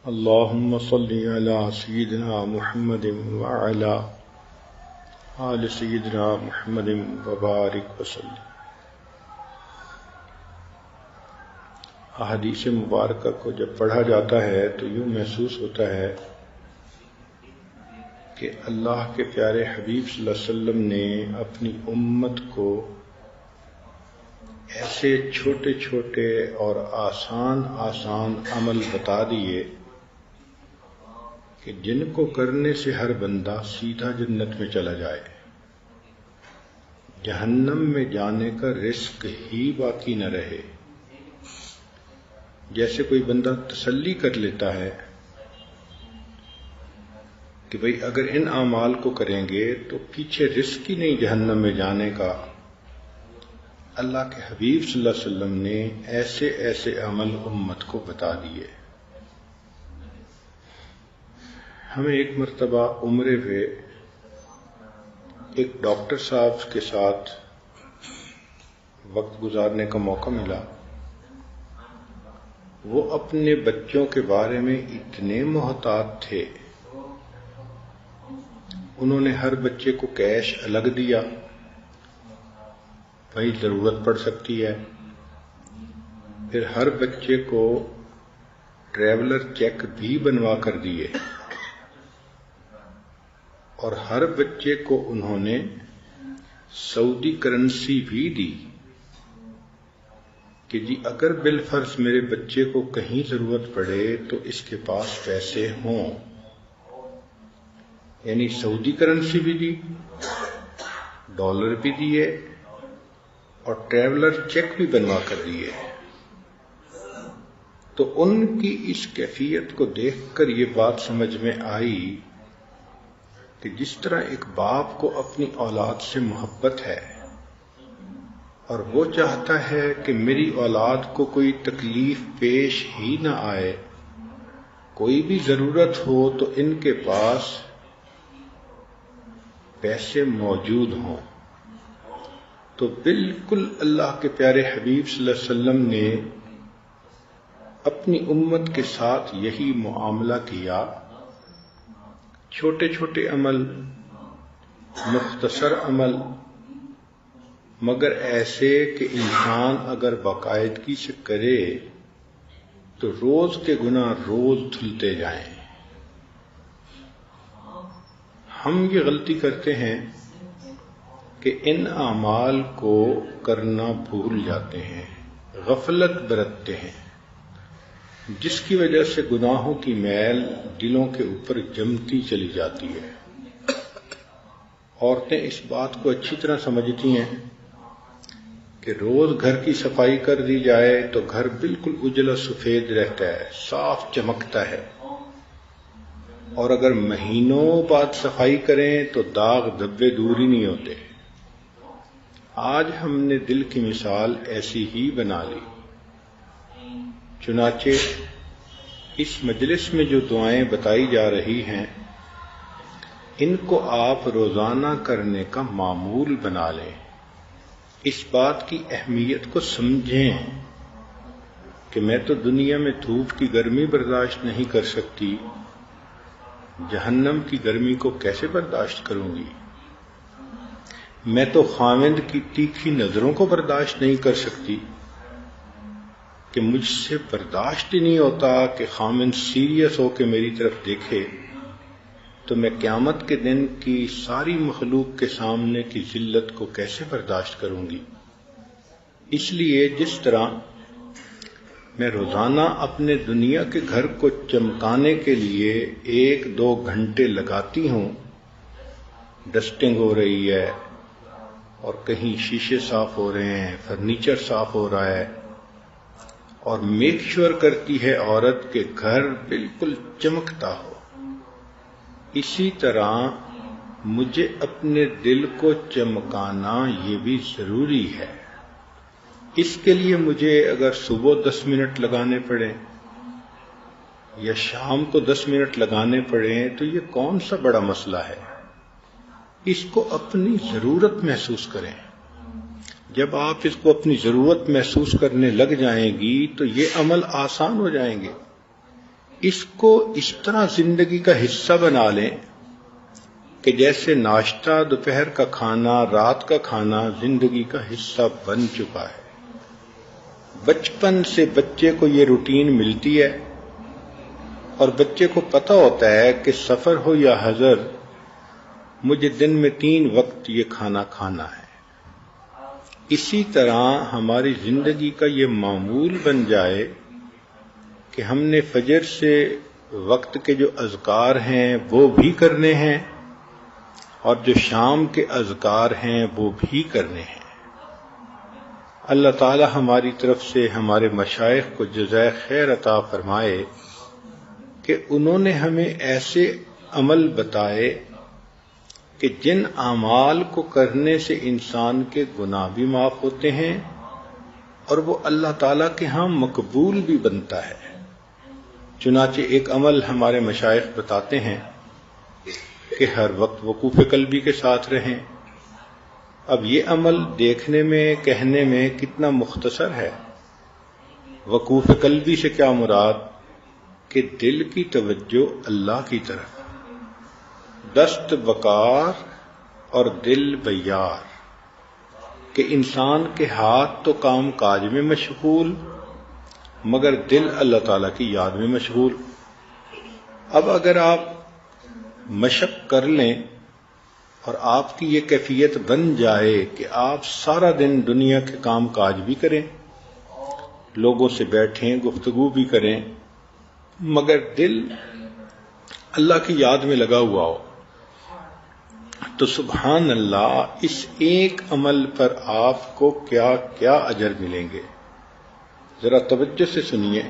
اللهم صل على سيدنا محمد وعلى آل سيدنا محمد وبارك وسلم۔ احادیث مبارکہ کو جب پڑھا جاتا ہے تو یوں محسوس ہوتا ہے کہ اللہ کے پیارے حبیب صلی اللہ علیہ وسلم نے اپنی امت کو ایسے چھوٹے چھوٹے اور آسان عمل بتا دیے کہ جن کو کرنے سے ہر بندہ سیدھا جنت میں چلا جائے، جہنم میں جانے کا رزق ہی باقی نہ رہے۔ جیسے کوئی بندہ تسلی کر لیتا ہے کہ بھئی اگر ان اعمال کو کریں گے تو پیچھے رزق ہی نہیں جہنم میں جانے کا، اللہ کے حبیب صلی اللہ علیہ وسلم نے ایسے ایسے عمل امت کو بتا دیے۔ ہمیں ایک مرتبہ عمرے پہ ایک ڈاکٹر صاحب کے ساتھ وقت گزارنے کا موقع ملا۔ وہ اپنے بچوں کے بارے میں اتنے محتاط تھے، انہوں نے ہر بچے کو کیش الگ دیا، بھائی ضرورت پڑ سکتی ہے۔ پھر ہر بچے کو ٹریولر چیک بھی بنوا کر دیے، اور ہر بچے کو انہوں نے سعودی کرنسی بھی دی کہ جی اگر بالفرض میرے بچے کو کہیں ضرورت پڑے تو اس کے پاس پیسے ہوں۔ یعنی سعودی کرنسی بھی دی، ڈالر بھی دیے، اور ٹریولر چیک بھی بنوا کر دیے۔ تو ان کی اس کیفیت کو دیکھ کر یہ بات سمجھ میں آئی کہ جس طرح ایک باپ کو اپنی اولاد سے محبت ہے اور وہ چاہتا ہے کہ میری اولاد کو کوئی تکلیف پیش ہی نہ آئے، کوئی بھی ضرورت ہو تو ان کے پاس پیسے موجود ہوں، تو بالکل اللہ کے پیارے حبیب صلی اللہ علیہ وسلم نے اپنی امت کے ساتھ یہی معاملہ کیا۔ چھوٹے چھوٹے عمل، مختصر عمل، مگر ایسے کہ انسان اگر باقاعدگی سے کرے تو روز کے گناہ روز دھلتے جائیں۔ ہم یہ غلطی کرتے ہیں کہ ان اعمال کو کرنا بھول جاتے ہیں، غفلت برتتے ہیں، جس کی وجہ سے گناہوں کی میل دلوں کے اوپر جمتی چلی جاتی ہے۔ عورتیں اس بات کو اچھی طرح سمجھتی ہیں کہ روز گھر کی صفائی کر دی جائے تو گھر بالکل اجلا سفید رہتا ہے، صاف چمکتا ہے، اور اگر مہینوں بعد صفائی کریں تو داغ دھبے دور ہی نہیں ہوتے۔ آج ہم نے دل کی مثال ایسی ہی بنا لی۔ چنانچہ اس مجلس میں جو دعائیں بتائی جا رہی ہیں ان کو آپ روزانہ کرنے کا معمول بنا لیں۔ اس بات کی اہمیت کو سمجھیں کہ میں تو دنیا میں دھوپ کی گرمی برداشت نہیں کر سکتی، جہنم کی گرمی کو کیسے برداشت کروں گی؟ میں تو خاوند کی تیکھی نظروں کو برداشت نہیں کر سکتی کہ مجھ سے برداشت ہی نہیں ہوتا کہ خاوند سیریس ہو کے میری طرف دیکھے، تو میں قیامت کے دن کی ساری مخلوق کے سامنے کی ذلت کو کیسے برداشت کروں گی؟ اس لیے جس طرح میں روزانہ اپنے دنیا کے گھر کو چمکانے کے لیے 1-2 گھنٹے لگاتی ہوں، ڈسٹنگ ہو رہی ہے اور کہیں شیشے صاف ہو رہے ہیں، فرنیچر صاف ہو رہا ہے، اور میک شور کرتی ہے عورت کہ گھر بالکل چمکتا ہو، اسی طرح مجھے اپنے دل کو چمکانا یہ بھی ضروری ہے۔ اس کے لیے مجھے اگر صبح 10 منٹ لگانے پڑیں یا شام کو 10 منٹ لگانے پڑیں تو یہ کون سا بڑا مسئلہ ہے؟ اس کو اپنی ضرورت محسوس کریں۔ جب آپ اس کو اپنی ضرورت محسوس کرنے لگ جائیں گی تو یہ عمل آسان ہو جائیں گے۔ اس کو اس طرح زندگی کا حصہ بنا لیں کہ جیسے ناشتہ، دوپہر کا کھانا، رات کا کھانا زندگی کا حصہ بن چکا ہے۔ بچپن سے بچے کو یہ روٹین ملتی ہے اور بچے کو پتہ ہوتا ہے کہ سفر ہو یا حضر مجھے دن میں 3 وقت یہ کھانا کھانا ہے۔ اسی طرح ہماری زندگی کا یہ معمول بن جائے کہ ہم نے فجر سے وقت کے جو اذکار ہیں وہ بھی کرنے ہیں اور جو شام کے اذکار ہیں وہ بھی کرنے ہیں۔ اللہ تعالی ہماری طرف سے ہمارے مشائخ کو جزائے خیر عطا فرمائے کہ انہوں نے ہمیں ایسے عمل بتائے کہ جن اعمال کو کرنے سے انسان کے گناہ بھی معاف ہوتے ہیں اور وہ اللہ تعالیٰ کے ہاں مقبول بھی بنتا ہے۔ چنانچہ ایک عمل ہمارے مشائخ بتاتے ہیں کہ ہر وقت وقوف قلبی کے ساتھ رہیں۔ اب یہ عمل دیکھنے میں، کہنے میں کتنا مختصر ہے۔ وقوف قلبی سے کیا مراد؟ کہ دل کی توجہ اللہ کی طرف، دست بکار اور دل بیار، کہ انسان کے ہاتھ تو کام کاج میں مشغول مگر دل اللہ تعالیٰ کی یاد میں مشغول۔ اب اگر آپ مشق کر لیں اور آپ کی یہ کیفیت بن جائے کہ آپ سارا دن دنیا کے کام کاج بھی کریں، لوگوں سے بیٹھیں، گفتگو بھی کریں، مگر دل اللہ کی یاد میں لگا ہوا ہو، تو سبحان اللہ اس ایک عمل پر آپ کو کیا کیا اجر ملیں گے۔ ذرا توجہ سے سنیے۔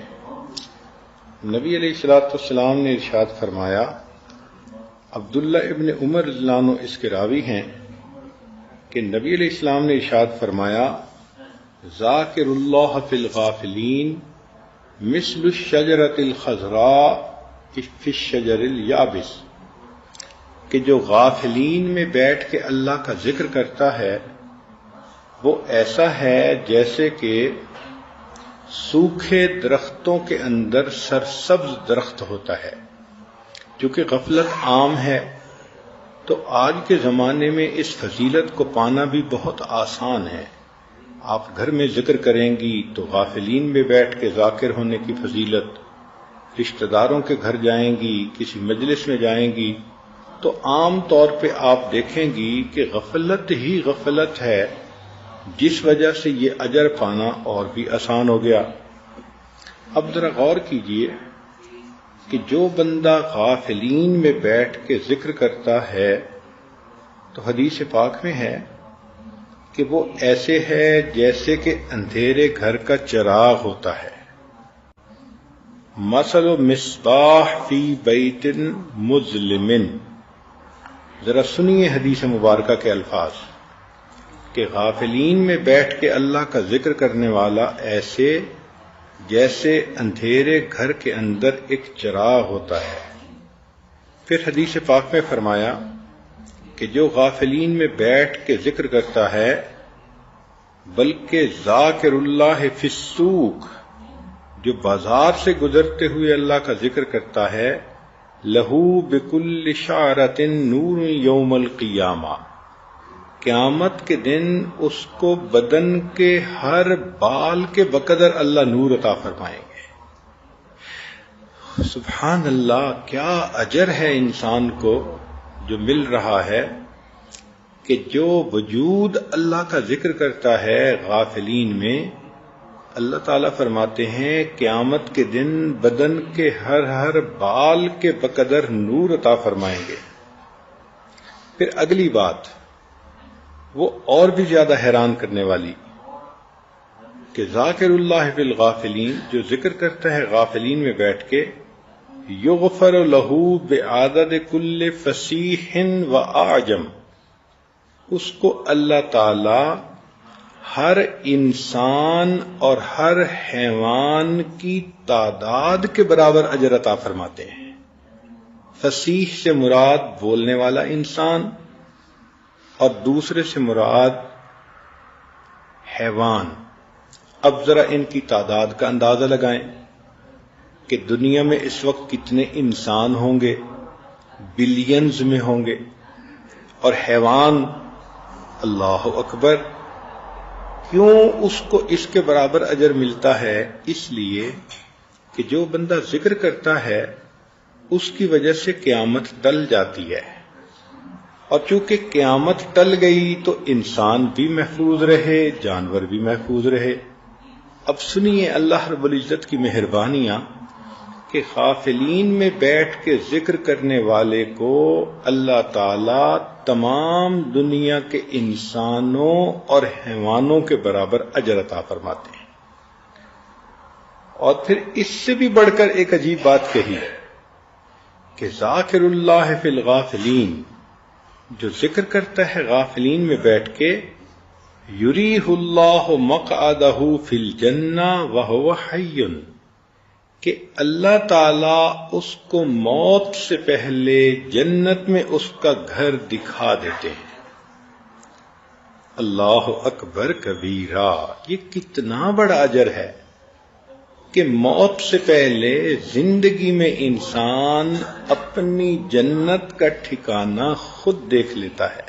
نبی علیہ الصلوۃ والسلام نے ارشاد فرمایا، عبداللہ ابن عمر رضی اللہ عنہ اس کے راوی ہیں کہ نبی علیہ السلام نے ارشاد فرمایا، ذاکر اللہ فی الغافلین مثل الشجرۃ الخضراء فی الشجر الیابس، کہ جو غافلین میں بیٹھ کے اللہ کا ذکر کرتا ہے وہ ایسا ہے جیسے کہ سوکھے درختوں کے اندر سرسبز درخت ہوتا ہے۔ چونکہ غفلت عام ہے تو آج کے زمانے میں اس فضیلت کو پانا بھی بہت آسان ہے۔ آپ گھر میں ذکر کریں گی تو غافلین میں بیٹھ کے ذاکر ہونے کی فضیلت، رشتہ داروں کے گھر جائیں گی، کسی مجلس میں جائیں گی تو عام طور پہ آپ دیکھیں گی کہ غفلت ہی غفلت ہے، جس وجہ سے یہ اجر پانا اور بھی آسان ہو گیا۔ اب ذرا غور کیجئے کہ جو بندہ غافلین میں بیٹھ کے ذکر کرتا ہے تو حدیث پاک میں ہے کہ وہ ایسے ہے جیسے کہ اندھیرے گھر کا چراغ ہوتا ہے۔ مثل مصباح فی بیت مظلم، ذرا سنیے حدیث مبارکہ کے الفاظ کہ غافلین میں بیٹھ کے اللہ کا ذکر کرنے والا ایسے جیسے اندھیرے گھر کے اندر ایک چراغ ہوتا ہے۔ پھر حدیث پاک میں فرمایا کہ جو غافلین میں بیٹھ کے ذکر کرتا ہے بلکہ ذاکر اللہ فی السوق، جو بازار سے گزرتے ہوئے اللہ کا ذکر کرتا ہے، لہو بکل شعرۃ نور یوم القیامہ، قیامت کے دن اس کو بدن کے ہر بال کے بقدر اللہ نور عطا فرمائیں گے۔ سبحان اللہ، کیا اجر ہے انسان کو جو مل رہا ہے کہ جو وجود اللہ کا ذکر کرتا ہے غافلین میں، اللہ تعالیٰ فرماتے ہیں قیامت کے دن بدن کے ہر بال کے بقدر نور عطا فرمائیں گے۔ پھر اگلی بات وہ اور بھی زیادہ حیران کرنے والی کہ ذاکر اللہ فی الغافلین، جو ذکر کرتا ہے غافلین میں بیٹھ کے، یغفر لہ بعدد کل فصیح و اعجم، اس کو اللہ تعالی ہر انسان اور ہر حیوان کی تعداد کے برابر اجر عطا فرماتے ہیں۔ فصیح سے مراد بولنے والا انسان اور دوسرے سے مراد حیوان۔ اب ذرا ان کی تعداد کا اندازہ لگائیں۔ کہ دنیا میں اس وقت کتنے انسان ہوں گے، بلینز میں ہوں گے، اور حیوان، اللہ اکبر، کیوں اس کو اس کے برابر اجر ملتا ہے؟ اس لیے کہ جو بندہ ذکر کرتا ہے اس کی وجہ سے قیامت ٹل جاتی ہے، اور چونکہ قیامت ٹل گئی تو انسان بھی محفوظ رہے، جانور بھی محفوظ رہے۔ اب سنیے اللہ رب العزت کی مہربانیاں کہ غافلین میں بیٹھ کے ذکر کرنے والے کو اللہ تعالی تمام دنیا کے انسانوں اور حیوانوں کے برابر اجر عطا فرماتے ہیں۔ اور پھر اس سے بھی بڑھ کر ایک عجیب بات کہی کہ ذاکر اللہ فی الغافلین، جو ذکر کرتا ہے غافلین میں بیٹھ کے، یریہ اللہ مقعدہ فی الجنہ وہو حی، کہ اللہ تعالی اس کو موت سے پہلے جنت میں اس کا گھر دکھا دیتے ہیں۔ اللہ اکبر کبیرہ، یہ کتنا بڑا اجر ہے کہ موت سے پہلے زندگی میں انسان اپنی جنت کا ٹھکانہ خود دیکھ لیتا ہے۔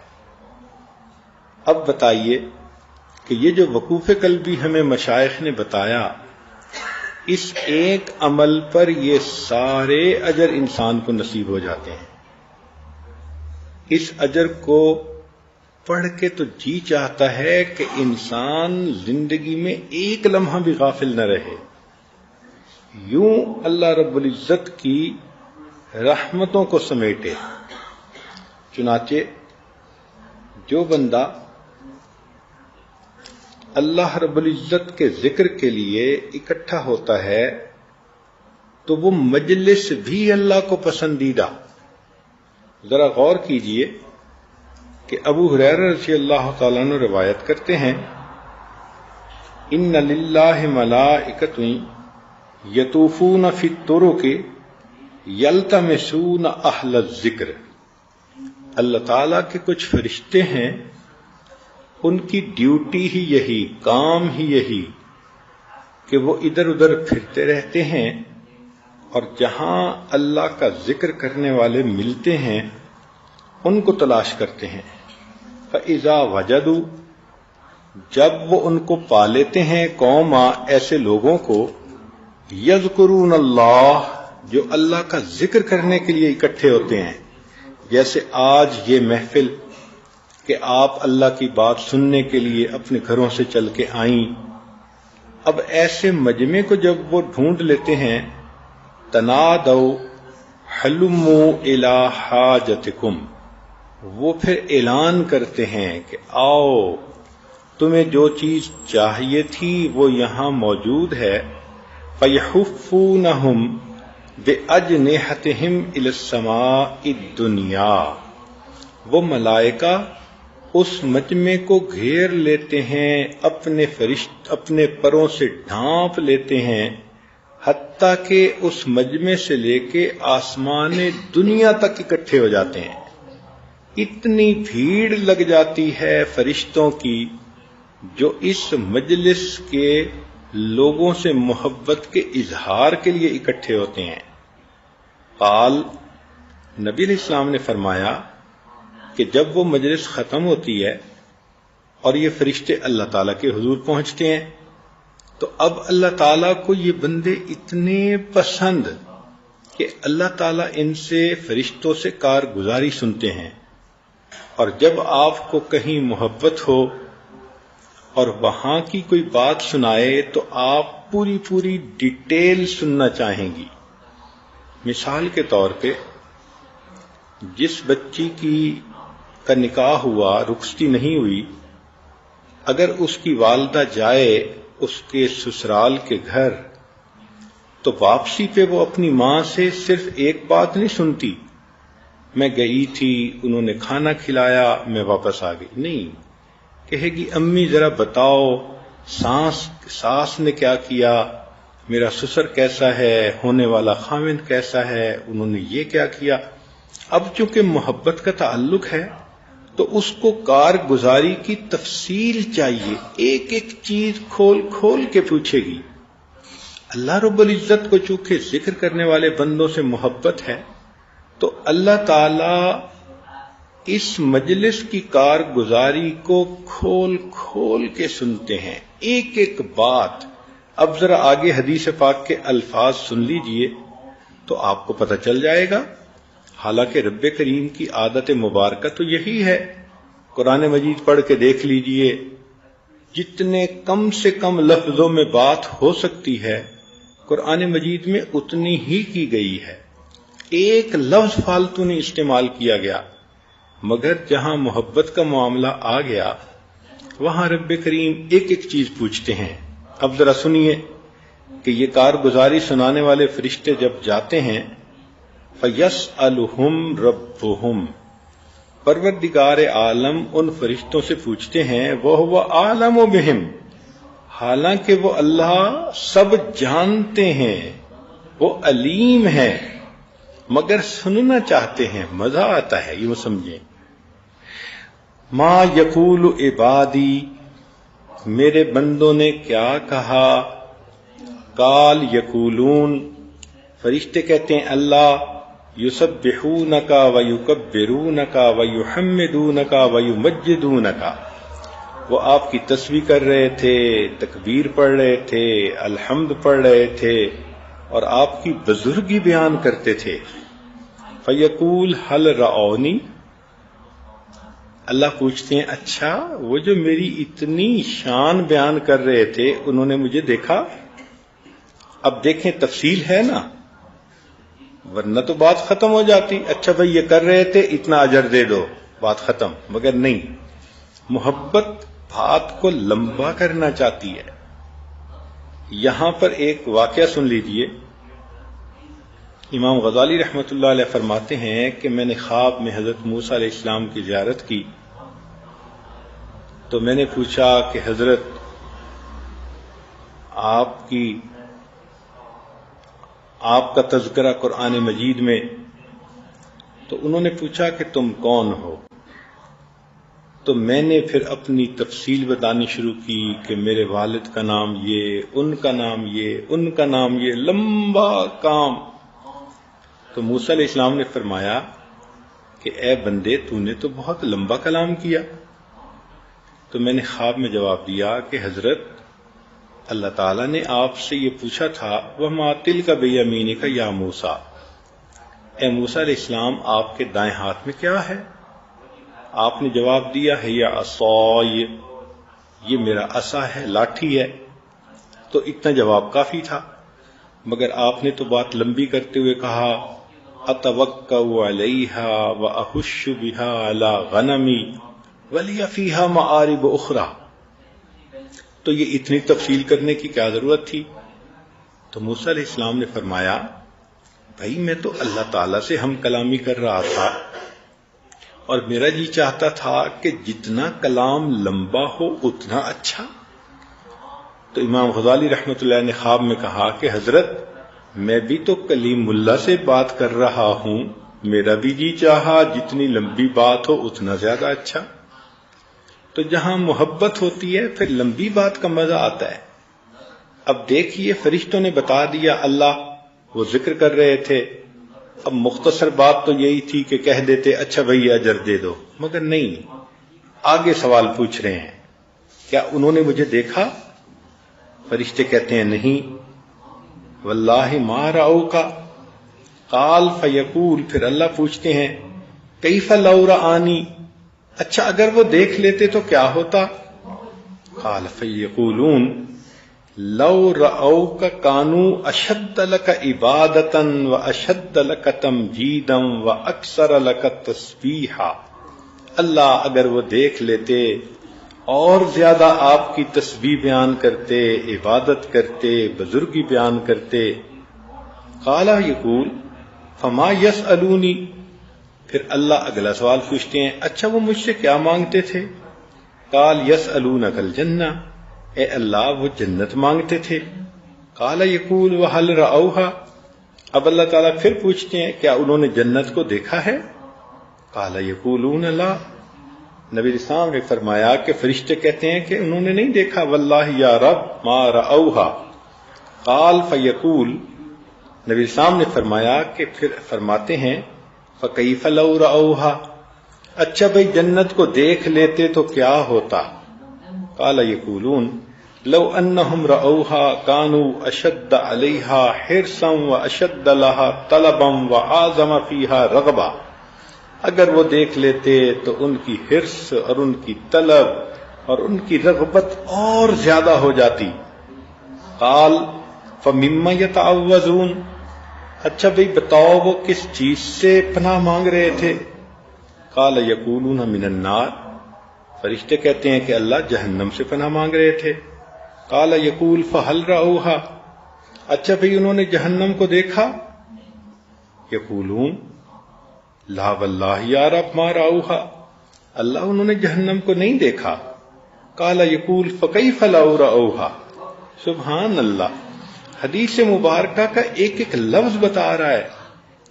اب بتائیے کہ یہ جو وقوف قلبی ہمیں مشائخ نے بتایا، اس ایک عمل پر یہ سارے اجر انسان کو نصیب ہو جاتے ہیں۔ اس اجر کو پڑھ کے تو جی چاہتا ہے کہ انسان زندگی میں ایک لمحہ بھی غافل نہ رہے۔ یوں اللہ رب العزت کی رحمتوں کو سمیٹے۔ چنانچہ جو بندہ اللہ رب العزت کے ذکر کے لیے اکٹھا ہوتا ہے تو وہ مجلس بھی اللہ کو پسندیدہ۔ ذرا غور کیجئے کہ ابو ہریرہ رضی اللہ تعالیٰ عنہ روایت کرتے ہیں، ان للہ ملائکۃ یطوفون فی الطرق یلتمسون اہل الذکر، اللہ تعالیٰ کے کچھ فرشتے ہیں، ان کی ڈیوٹی ہی یہی، کام ہی یہی کہ وہ ادھر ادھر پھرتے رہتے ہیں اور جہاں اللہ کا ذکر کرنے والے ملتے ہیں ان کو تلاش کرتے ہیں۔ فَإِذَا وَجَدُوا، جب وہ ان کو پا لیتے ہیں، قوما، ایسے لوگوں کو، یذکرون اللہ، جو اللہ کا ذکر کرنے کے لیے اکٹھے ہوتے ہیں، جیسے آج یہ محفل کہ آپ اللہ کی بات سننے کے لیے اپنے گھروں سے چل کے آئیں۔ اب ایسے مجمع کو جب وہ ڈھونڈ لیتے ہیں، تنادوا حلموا الی حاجتکم، وہ پھر اعلان کرتے ہیں کہ آؤ، تمہیں جو چیز چاہیے تھی وہ یہاں موجود ہے۔ فیحفونہم بأجنحتہم الی السماء الدنیا، وہ ملائکہ اس مجمع کو گھیر لیتے ہیں، اپنے پروں سے ڈھانپ لیتے ہیں، حتیٰ کہ اس مجمع سے لے کے آسمان دنیا تک اکٹھے ہو جاتے ہیں۔ اتنی بھیڑ لگ جاتی ہے فرشتوں کی جو اس مجلس کے لوگوں سے محبت کے اظہار کے لیے اکٹھے ہوتے ہیں۔ قال، نبی علیہ السلام نے فرمایا کہ جب وہ مجلس ختم ہوتی ہے اور یہ فرشتے اللہ تعالیٰ کے حضور پہنچتے ہیں تو اب اللہ تعالیٰ کو یہ بندے اتنے پسند کہ اللہ تعالیٰ ان سے، فرشتوں سے کارگزاری سنتے ہیں، اور جب آپ کو کہیں محبت ہو اور وہاں کی کوئی بات سنائے تو آپ پوری ڈیٹیل سننا چاہیں گی۔ مثال کے طور پہ جس بچی کا نکاح ہوا، رخصتی نہیں ہوئی، اگر اس کی والدہ جائے اس کے سسرال کے گھر تو واپسی پہ وہ اپنی ماں سے صرف ایک بات نہیں سنتی، میں گئی تھی، انہوں نے کھانا کھلایا، میں واپس آ گئی، نہیں، کہے گی امی ذرا بتاؤ ساس نے کیا کیا، میرا سسر کیسا ہے، ہونے والا خاوند کیسا ہے، انہوں نے یہ کیا کیا۔ اب چونکہ محبت کا تعلق ہے تو اس کو کارگزاری کی تفصیل چاہیے، ایک ایک چیز کھول کے پوچھے گی۔ اللہ رب العزت کو چونکہ ذکر کرنے والے بندوں سے محبت ہے تو اللہ تعالی اس مجلس کی کارگزاری کو کھول کھول کے سنتے ہیں، ایک ایک بات۔ اب ذرا آگے حدیث پاک کے الفاظ سن لیجئے تو آپ کو پتہ چل جائے گا۔ حالانکہ رب کریم کی عادت مبارکہ تو یہی ہے، قرآن مجید پڑھ کے دیکھ لیجئے، جتنے کم سے کم لفظوں میں بات ہو سکتی ہے قرآن مجید میں اتنی ہی کی گئی ہے، ایک لفظ فالتو نہیں استعمال کیا گیا۔ مگر جہاں محبت کا معاملہ آ گیا وہاں رب کریم ایک ایک چیز پوچھتے ہیں۔ اب ذرا سنیے کہ یہ کارگزاری سنانے والے فرشتے جب جاتے ہیں فَيَسْأَلُهُمْ رَبُّهُمْ، پروردگار عالم ان فرشتوں سے پوچھتے ہیں وَهُوَ أَعْلَمُ بِهِمْ، حالانکہ وہ اللہ سب جانتے ہیں، وہ علیم ہے، مگر سننا چاہتے ہیں، مزہ آتا ہے، یہ سمجھیں۔ ما یقول عبادی، میرے بندوں نے کیا کہا، قال یقولون، فرشتے کہتے ہیں اللہ، یسبحونک ویکبرونک ویحمدونک ویمجدونک، وہ آپ کی تسبیح کر رہے تھے، تکبیر پڑھ رہے تھے، الحمد پڑھ رہے تھے اور آپ کی بزرگی بیان کرتے تھے۔ فیقول هل رعونی، اللہ پوچھتے ہیں اچھا وہ جو میری اتنی شان بیان کر رہے تھے انہوں نے مجھے دیکھا؟ اب دیکھیں تفصیل ہے نا، ورنہ تو بات ختم ہو جاتی، اچھا بھائی یہ کر رہے تھے اتنا اجر دے دو، بات ختم۔ مگر نہیں، محبت بات کو لمبا کرنا چاہتی ہے۔ یہاں پر ایک واقعہ سن لیجئے۔ امام غزالی رحمۃ اللہ علیہ فرماتے ہیں کہ میں نے خواب میں حضرت موسیٰ علیہ السلام کی زیارت کی تو میں نے پوچھا کہ حضرت آپ کا تذکرہ قرآن مجید میں، تو انہوں نے پوچھا کہ تم کون ہو؟ تو میں نے پھر اپنی تفصیل بتانی شروع کی کہ میرے والد کا نام یہ، ان کا نام یہ، ان کا نام یہ، لمبا کام۔ تو موسیٰ علیہ السلام نے فرمایا کہ اے بندے تو نے تو بہت لمبا کلام کیا۔ تو میں نے خواب میں جواب دیا کہ حضرت اللہ تعالیٰ نے آپ سے یہ پوچھا تھا وَمَا تِلْكَ بِيَمِينِكَ يَا موسیٰ، اے موسیٰ علیہ السلام آپ کے دائیں ہاتھ میں کیا ہے؟ آپ نے جواب دیا ہے یا عصای، یہ میرا عصا ہے، لاٹھی ہے۔ تو اتنا جواب کافی تھا، مگر آپ نے تو بات لمبی کرتے ہوئے کہا اتوکأ علیہا واحش بہا علی غنمی ولی فیہا معارب اخری، تو یہ اتنی تفصیل کرنے کی کیا ضرورت تھی؟ تو موسیٰ علیہ السلام نے فرمایا بھائی میں تو اللہ تعالیٰ سے ہم کلامی کر رہا تھا اور میرا جی چاہتا تھا کہ جتنا کلام لمبا ہو اتنا اچھا۔ تو امام غزالی رحمۃ اللہ نے خواب میں کہا کہ حضرت میں بھی تو کلیم اللہ سے بات کر رہا ہوں، میرا بھی جی چاہا جتنی لمبی بات ہو اتنا زیادہ اچھا۔ تو جہاں محبت ہوتی ہے پھر لمبی بات کا مزہ آتا ہے۔ اب دیکھیے فرشتوں نے بتا دیا اللہ وہ ذکر کر رہے تھے، اب مختصر بات تو یہی تھی کہ کہہ دیتے اچھا بھائی اجر دے دو، مگر نہیں، آگے سوال پوچھ رہے ہیں کیا انہوں نے مجھے دیکھا؟ فرشتے کہتے ہیں نہیں، واللہ ما رأوک، قال فیقول، پھر اللہ پوچھتے ہیں کیف لو رآنی، اچھا اگر وہ دیکھ لیتے تو کیا ہوتا؟ قال فیقولون لو رأوک کانوا اشد لک عبادتا واشد لک تمجیدا واکثر لک تسبیحا، اللہ اگر وہ دیکھ لیتے اور زیادہ آپ کی تسبیح بیان کرتے، عبادت کرتے، بزرگی بیان کرتے۔ قال یقول فما یسألونی، پھر اللہ اگلا سوال پوچھتے ہیں اچھا وہ مجھ سے کیا مانگتے تھے؟ قال یسألونک الجنہ، اے اللہ وہ جنت مانگتے تھے۔ قال یقول وہل رأوہا، اب اللہ تعالیٰ پھر پوچھتے ہیں کیا انہوں نے جنت کو دیکھا ہے؟ قال یقولون لا، نبی اسلام نے فرمایا کہ فرشتے کہتے ہیں کہ انہوں نے نہیں دیکھا، واللہ یا رب ما رأوہا۔ قال فیقول، نبی السلام نے فرمایا کہ پھر فرماتے ہیں فکیف لو رأوہا، اچھا بھئی جنت کو دیکھ لیتے تو کیا ہوتا؟ قال یقولون لو انہم رأوہا کانوا اشد علیہا حرصا واشد لها طلبا واعظم فیہا رغبا، اگر وہ دیکھ لیتے تو ان کی حرص اور ان کی طلب اور ان کی رغبت اور زیادہ ہو جاتی۔ قال فمما یتعوذون، اچھا بھئی بتاؤ وہ کس چیز سے پناہ مانگ رہے تھے؟ قال یقولون من النار، فرشتے کہتے ہیں کہ اللہ جہنم سے پناہ مانگ رہے تھے۔ قال یقول فہل رأوہا، اچھا بھئی انہوں نے جہنم کو دیکھا؟ یقولون لا واللہ یا رب ما رأوہا، اللہ انہوں نے جہنم کو نہیں دیکھا۔ قال یقول فکیف لو رأوہا، سبحان اللہ، حدیث مبارکہ کا ایک ایک لفظ بتا رہا ہے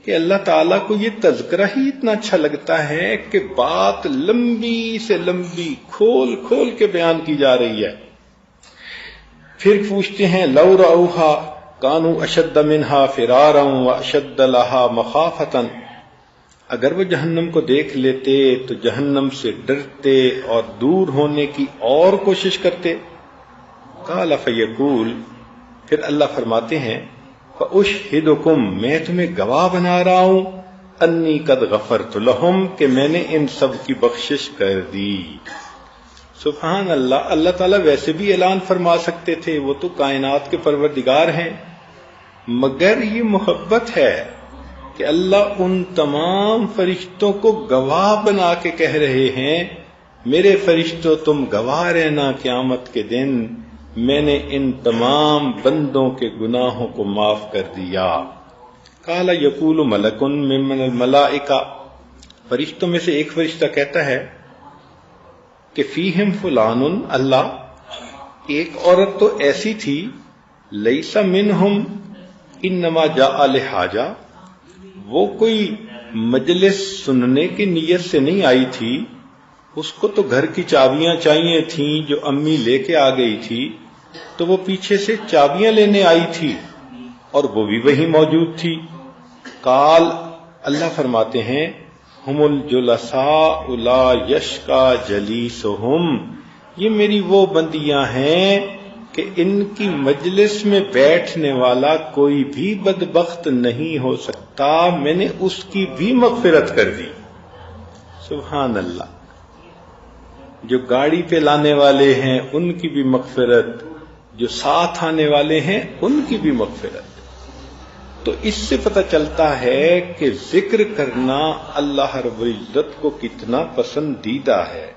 کہ اللہ تعالیٰ کو یہ تذکرہ ہی اتنا اچھا لگتا ہے کہ بات لمبی سے لمبی کھول کھول کے بیان کی جا رہی ہے۔ پھر پوچھتے ہیں لو رأوہا کانوا اشد منہا فرارا واشد لہا مخافتا، اگر وہ جہنم کو دیکھ لیتے تو جہنم سے ڈرتے اور دور ہونے کی اور کوشش کرتے۔ قال فیقول، پھر اللہ فرماتے ہیں فأشہدکم، میں تمہیں گواہ بنا رہا ہوں، انی قد غفرت لہم، کہ میں نے ان سب کی بخشش کر دی۔ سبحان اللہ، اللہ تعالیٰ ویسے بھی اعلان فرما سکتے تھے، وہ تو کائنات کے پروردگار ہیں، مگر یہ محبت ہے کہ اللہ ان تمام فرشتوں کو گواہ بنا کے کہہ رہے ہیں میرے فرشتوں تم گواہ رہنا قیامت کے دن میں نے ان تمام بندوں کے گناہوں کو معاف کر دیا۔ قال یقول ملک ممن الملائکہ، فرشتوں میں سے ایک فرشتہ کہتا ہے کہ فیہم فلان، اللہ ایک عورت تو ایسی تھی، لیس منہم انما جاء لحاجہ، وہ کوئی مجلس سننے کی نیت سے نہیں آئی تھی، اس کو تو گھر کی چابیاں چاہیے تھیں جو امی لے کے آ گئی تھی، تو وہ پیچھے سے چابیاں لینے آئی تھی اور وہ بھی وہیں موجود تھی۔ قال، اللہ فرماتے ہیں ہم الجلساء لا یشقى جلیسہم، یہ میری وہ بندیاں ہیں کہ ان کی مجلس میں بیٹھنے والا کوئی بھی بدبخت نہیں ہو سکتا، میں نے اس کی بھی مغفرت کر دی۔ سبحان اللہ، جو گاڑی پہ لانے والے ہیں ان کی بھی مغفرت، جو ساتھ آنے والے ہیں ان کی بھی مغفرت۔ تو اس سے پتہ چلتا ہے کہ ذکر کرنا اللہ رب العزت کو کتنا پسندیدہ ہے۔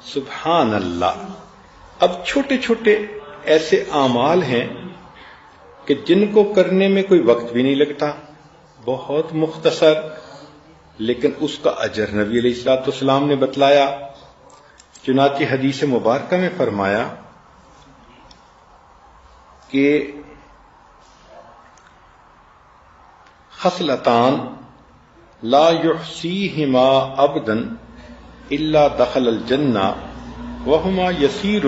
سبحان اللہ۔ اب چھوٹے چھوٹے ایسے اعمال ہیں کہ جن کو کرنے میں کوئی وقت بھی نہیں لگتا، بہت مختصر، لیکن اس کا اجر نبی علیہ الصلوۃ والسلام نے بتلایا۔ چنانچہ حدیث مبارکہ میں فرمایا کہ خصلتان لا یحصیہما عبد الا دخل الجنہ وہما یسیر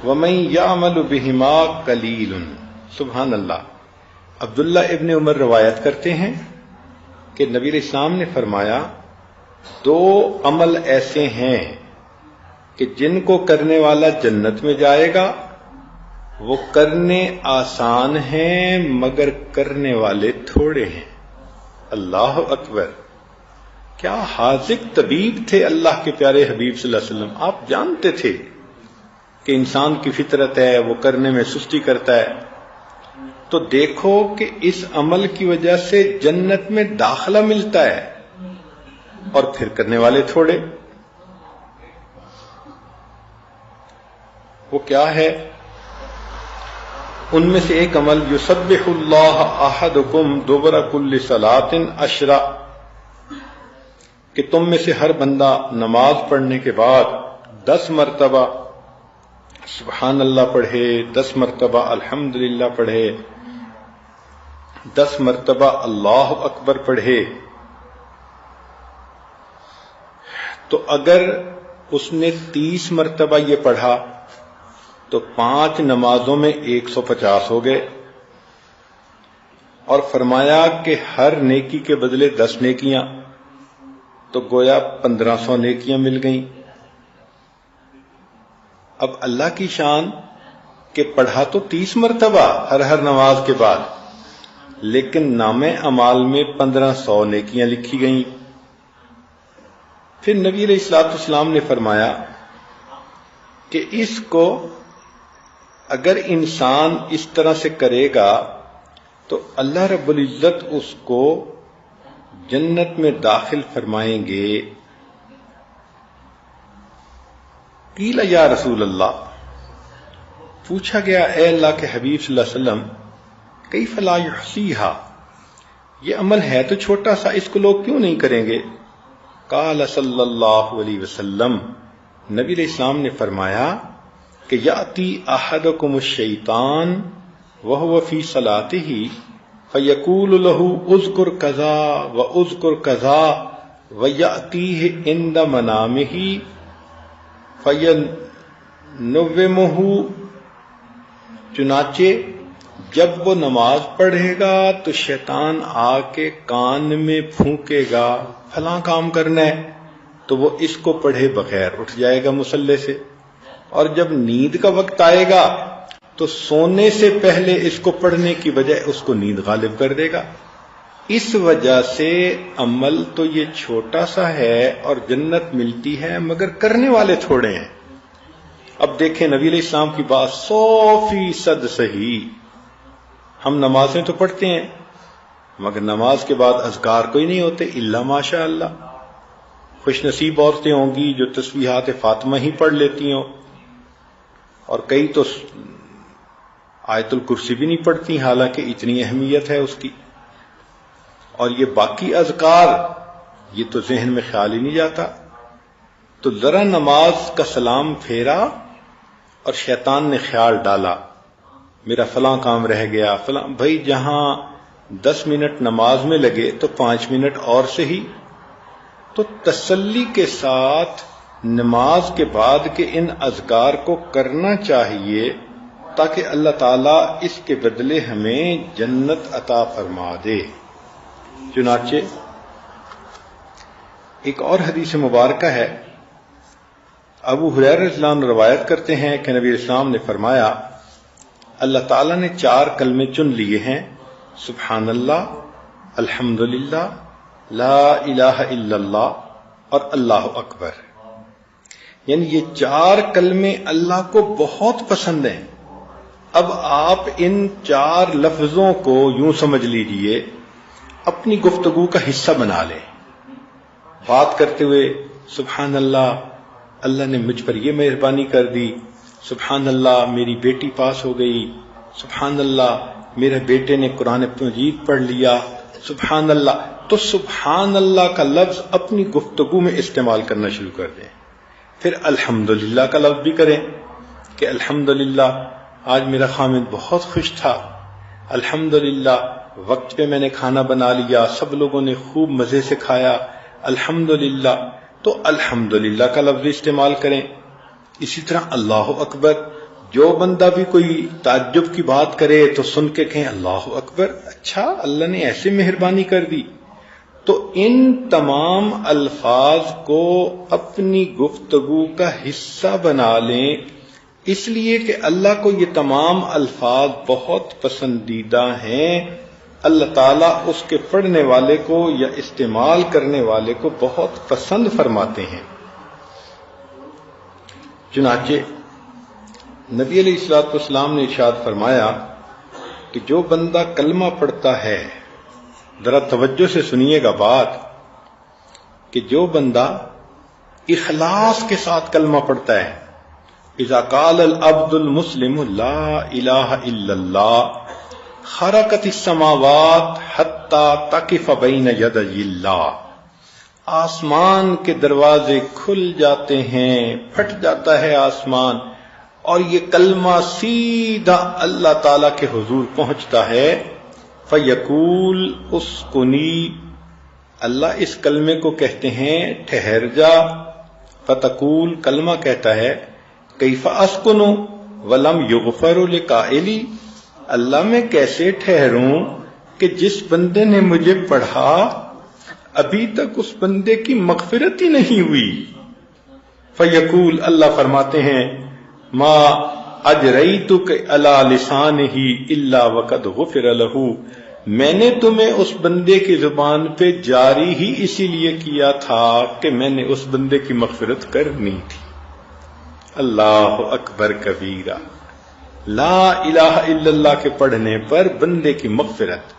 ومن یعمل بہما قلیل۔ سبحان اللہ۔ عبداللہ ابن عمر روایت کرتے ہیں کہ نبی علیہ السلام نے فرمایا دو عمل ایسے ہیں کہ جن کو کرنے والا جنت میں جائے گا، وہ کرنے آسان ہیں مگر کرنے والے تھوڑے ہیں۔ اللہ اکبر، کیا حاذق طبیب تھے اللہ کے پیارے حبیب صلی اللہ علیہ وسلم۔ آپ جانتے تھے کہ انسان کی فطرت ہے وہ کرنے میں سستی کرتا ہے، تو دیکھو کہ اس عمل کی وجہ سے جنت میں داخلہ ملتا ہے اور پھر کرنے والے تھوڑے۔ وہ کیا ہے؟ ان میں سے ایک عمل یسبح اللہ احدکم دبر کل صلاۃ 10، کہ تم میں سے ہر بندہ نماز پڑھنے کے بعد 10 مرتبہ سبحان اللہ پڑھے، 10 مرتبہ الحمدللہ پڑھے، 10 مرتبہ اللہ اکبر پڑھے۔ تو اگر اس نے 30 مرتبہ یہ پڑھا تو 5 نمازوں میں 150 ہو گئے، اور فرمایا کہ ہر نیکی کے بدلے 10 نیکیاں، تو گویا 1500 نیکیاں مل گئیں۔ اب اللہ کی شان کہ پڑھا تو 30 مرتبہ ہر نماز کے بعد، لیکن نامہ اعمال میں 1500 نیکیاں لکھی گئیں۔ پھر نبی علیہ الصلوۃ والسلام نے فرمایا کہ اس کو اگر انسان اس طرح سے کرے گا تو اللہ رب العزت اس کو جنت میں داخل فرمائیں گے۔ قیل یا رسول اللہ، پوچھا گیا اے اللہ کے حبیب صلی اللہ علیہ وسلم، کیف لا یحصیھا، یہ عمل ہے تو چھوٹا سا، اس کو لوگ کیوں نہیں کریں گے؟ قال صلی اللہ علیہ وسلم، نبی علیہ السلام نے فرمایا کہ یاتی احدکم الشیطان وہو فی صلاتہ فیقول له اذکر کذا واذکر کذا ویاتیہ عند منامہ فینومہ، چنانچہ جب وہ نماز پڑھے گا تو شیطان آ کے کان میں پھونکے گا فلاں کام کرنا ہے، تو وہ اس کو پڑھے بغیر اٹھ جائے گا مصلی سے، اور جب نیند کا وقت آئے گا تو سونے سے پہلے اس کو پڑھنے کی بجائے اس کو نیند غالب کر دے گا۔ اس وجہ سے عمل تو یہ چھوٹا سا ہے اور جنت ملتی ہے، مگر کرنے والے تھوڑے ہیں۔ اب دیکھیں نبی علیہ السلام کی بات 100% صحیح، ہم نمازیں تو پڑھتے ہیں مگر نماز کے بعد اذکار کوئی نہیں ہوتے الا ماشاء اللہ۔ خوش نصیب عورتیں ہوں گی جو تسبیحات فاطمہ ہی پڑھ لیتی ہوں، اور کئی تو آیت الکرسی بھی نہیں پڑھتی، حالانکہ اتنی اہمیت ہے اس کی۔ اور یہ باقی اذکار یہ تو ذہن میں خیال ہی نہیں جاتا۔ تو ذرا نماز کا سلام پھیرا اور شیطان نے خیال ڈالا میرا فلاں کام رہ گیا، فلاں، بھائی جہاں 10 منٹ نماز میں لگے تو 5 منٹ اور سے ہی۔ تو تسلی کے ساتھ نماز کے بعد کے ان اذکار کو کرنا چاہیے تاکہ اللہ تعالیٰ اس کے بدلے ہمیں جنت عطا فرما دے۔ چنانچہ ایک اور حدیث مبارکہ ہے، ابو ہریرہ رضی اللہ عنہ روایت کرتے ہیں کہ نبی اسلام نے فرمایا اللہ تعالیٰ نے 4 کلمے چن لیے ہیں، سبحان اللہ، الحمدللہ، لا الہ الا اللہ اور اللہ اکبر۔ یعنی یہ 4 کلمے اللہ کو بہت پسند ہیں۔ اب آپ ان 4 لفظوں کو یوں سمجھ لیجئے اپنی گفتگو کا حصہ بنا لیں، بات کرتے ہوئے سبحان اللہ، اللہ نے مجھ پر یہ مہربانی کر دی، سبحان اللہ میری بیٹی پاس ہو گئی، سبحان اللہ میرے بیٹے نے قرآن مجید پڑھ لیا، سبحان اللہ۔ تو سبحان اللہ کا لفظ اپنی گفتگو میں استعمال کرنا شروع کر دیں۔ پھر الحمدللہ کا لفظ بھی کریں کہ الحمدللہ آج میرا خامد بہت خوش تھا، الحمدللہ وقت پہ میں نے کھانا بنا لیا، سب لوگوں نے خوب مزے سے کھایا، الحمدللہ۔ تو الحمدللہ کا لفظ استعمال کریں۔ اسی طرح اللہ اکبر، جو بندہ بھی کوئی تعجب کی بات کرے تو سن کے کہیں اللہ اکبر، اچھا اللہ نے ایسے مہربانی کر دی۔ تو ان تمام الفاظ کو اپنی گفتگو کا حصہ بنا لیں، اس لیے کہ اللہ کو یہ تمام الفاظ بہت پسندیدہ ہیں۔ اللہ تعالیٰ اس کے پڑھنے والے کو یا استعمال کرنے والے کو بہت پسند فرماتے ہیں۔ چنانچہ نبی علیہ الصلوۃ والسلام نے ارشاد فرمایا کہ جو بندہ کلمہ پڑھتا ہے، ذرا توجہ سے سنیے گا بات، کہ جو بندہ اخلاص کے ساتھ کلمہ پڑھتا ہے، اذا قال العبد المسلم لا الہ الا اللہ خرقت السماوات حتی تقف بین یدی اللہ، آسمان کے دروازے کھل جاتے ہیں، پھٹ جاتا ہے آسمان، اور یہ کلمہ سیدھا اللہ تعالی کے حضور پہنچتا ہے۔ فیقول اسکنی، اللہ اس کلمے کو کہتے ہیں ٹھہر جا۔ فتقول، کلمہ کہتا ہے کیف اسکنو، ولم یغفر لقائلی، اللہ میں کیسے ٹھہروں کہ جس بندے نے مجھے پڑھا ابھی تک اس بندے کی مغفرت ہی نہیں ہوئی. فیقول، اللہ فرماتے ہیں، ما اجریتک علی لسانہ الا وقد غفر لہ، میں نے تمہیں اس بندے کی زبان پہ جاری ہی اسی لیے کیا تھا کہ میں نے اس بندے کی مغفرت کرنی تھی. اللہ اکبر کبیرہ، لا الہ الا اللہ کے پڑھنے پر بندے کی مغفرت.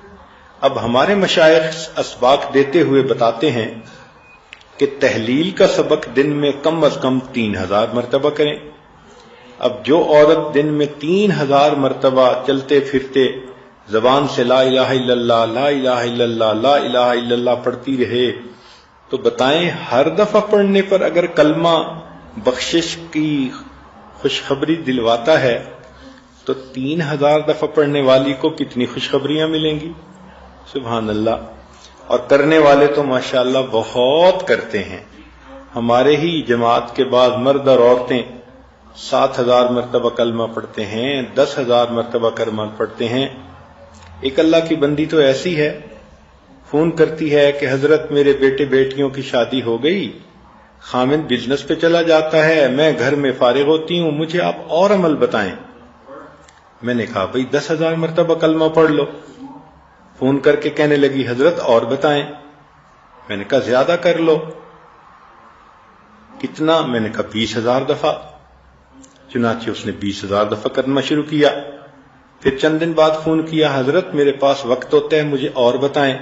اب ہمارے مشائخ اسباق دیتے ہوئے بتاتے ہیں کہ تحلیل کا سبق دن میں کم از کم 3000 مرتبہ کریں. اب جو عورت دن میں 3000 مرتبہ چلتے پھرتے زبان سے لا الہ الا اللہ، لا الہ الا اللہ، لا الہ الا اللہ پڑھتی رہے، تو بتائیں ہر دفعہ پڑھنے پر اگر کلمہ بخشش کی خوشخبری دلواتا ہے تو 3000 دفعہ پڑھنے والی کو کتنی خوشخبریاں ملیں گی. سبحان اللہ. اور کرنے والے تو ماشاءاللہ بہت کرتے ہیں. ہمارے ہی جماعت کے بعد مرد اور عورتیں 7000 مرتبہ کلمہ پڑھتے ہیں، 10000 مرتبہ کلمہ پڑھتے ہیں. ایک اللہ کی بندی تو ایسی ہے، فون کرتی ہے کہ حضرت میرے بیٹے بیٹیوں کی شادی ہو گئی، خامد بزنس پہ چلا جاتا ہے، میں گھر میں فارغ ہوتی ہوں، مجھے آپ اور عمل بتائیں. میں نے کہا بھئی 10000 مرتبہ کلمہ پڑھ لو. فون کر کے کہنے لگی حضرت اور بتائیں. میں نے کہا زیادہ کر لو. کتنا؟ میں نے کہا 20000 دفعہ. چنانچہ اس نے 20000 دفعہ کرنا شروع کیا. پھر چند دن بعد فون کیا، حضرت میرے پاس وقت ہوتا ہے، مجھے اور بتائیں.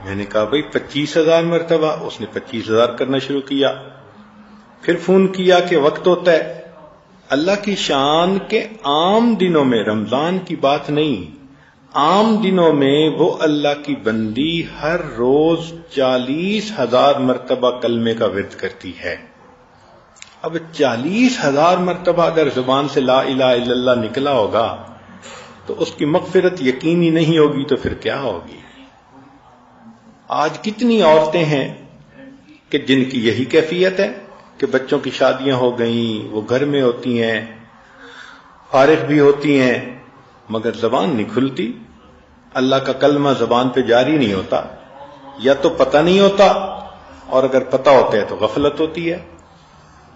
میں نے کہا بھئی 25000 مرتبہ. اس نے 25000 کرنا شروع کیا. پھر فون کیا کہ وقت ہوتا ہے. اللہ کی شان کے عام دنوں میں، رمضان کی بات نہیں، عام دنوں میں وہ اللہ کی بندی ہر روز 40000 مرتبہ کلمے کا ورد کرتی ہے. اب 40000 مرتبہ اگر زبان سے لا الہ الا اللہ نکلا ہوگا تو اس کی مغفرت یقینی نہیں ہوگی تو پھر کیا ہوگی؟ آج کتنی عورتیں ہیں کہ جن کی یہی کیفیت ہے کہ بچوں کی شادیاں ہو گئیں، وہ گھر میں ہوتی ہیں، فارغ بھی ہوتی ہیں، مگر زبان نہیں کھلتی. اللہ کا کلمہ زبان پہ جاری نہیں ہوتا، یا تو پتہ نہیں ہوتا، اور اگر پتہ ہوتا ہے تو غفلت ہوتی ہے.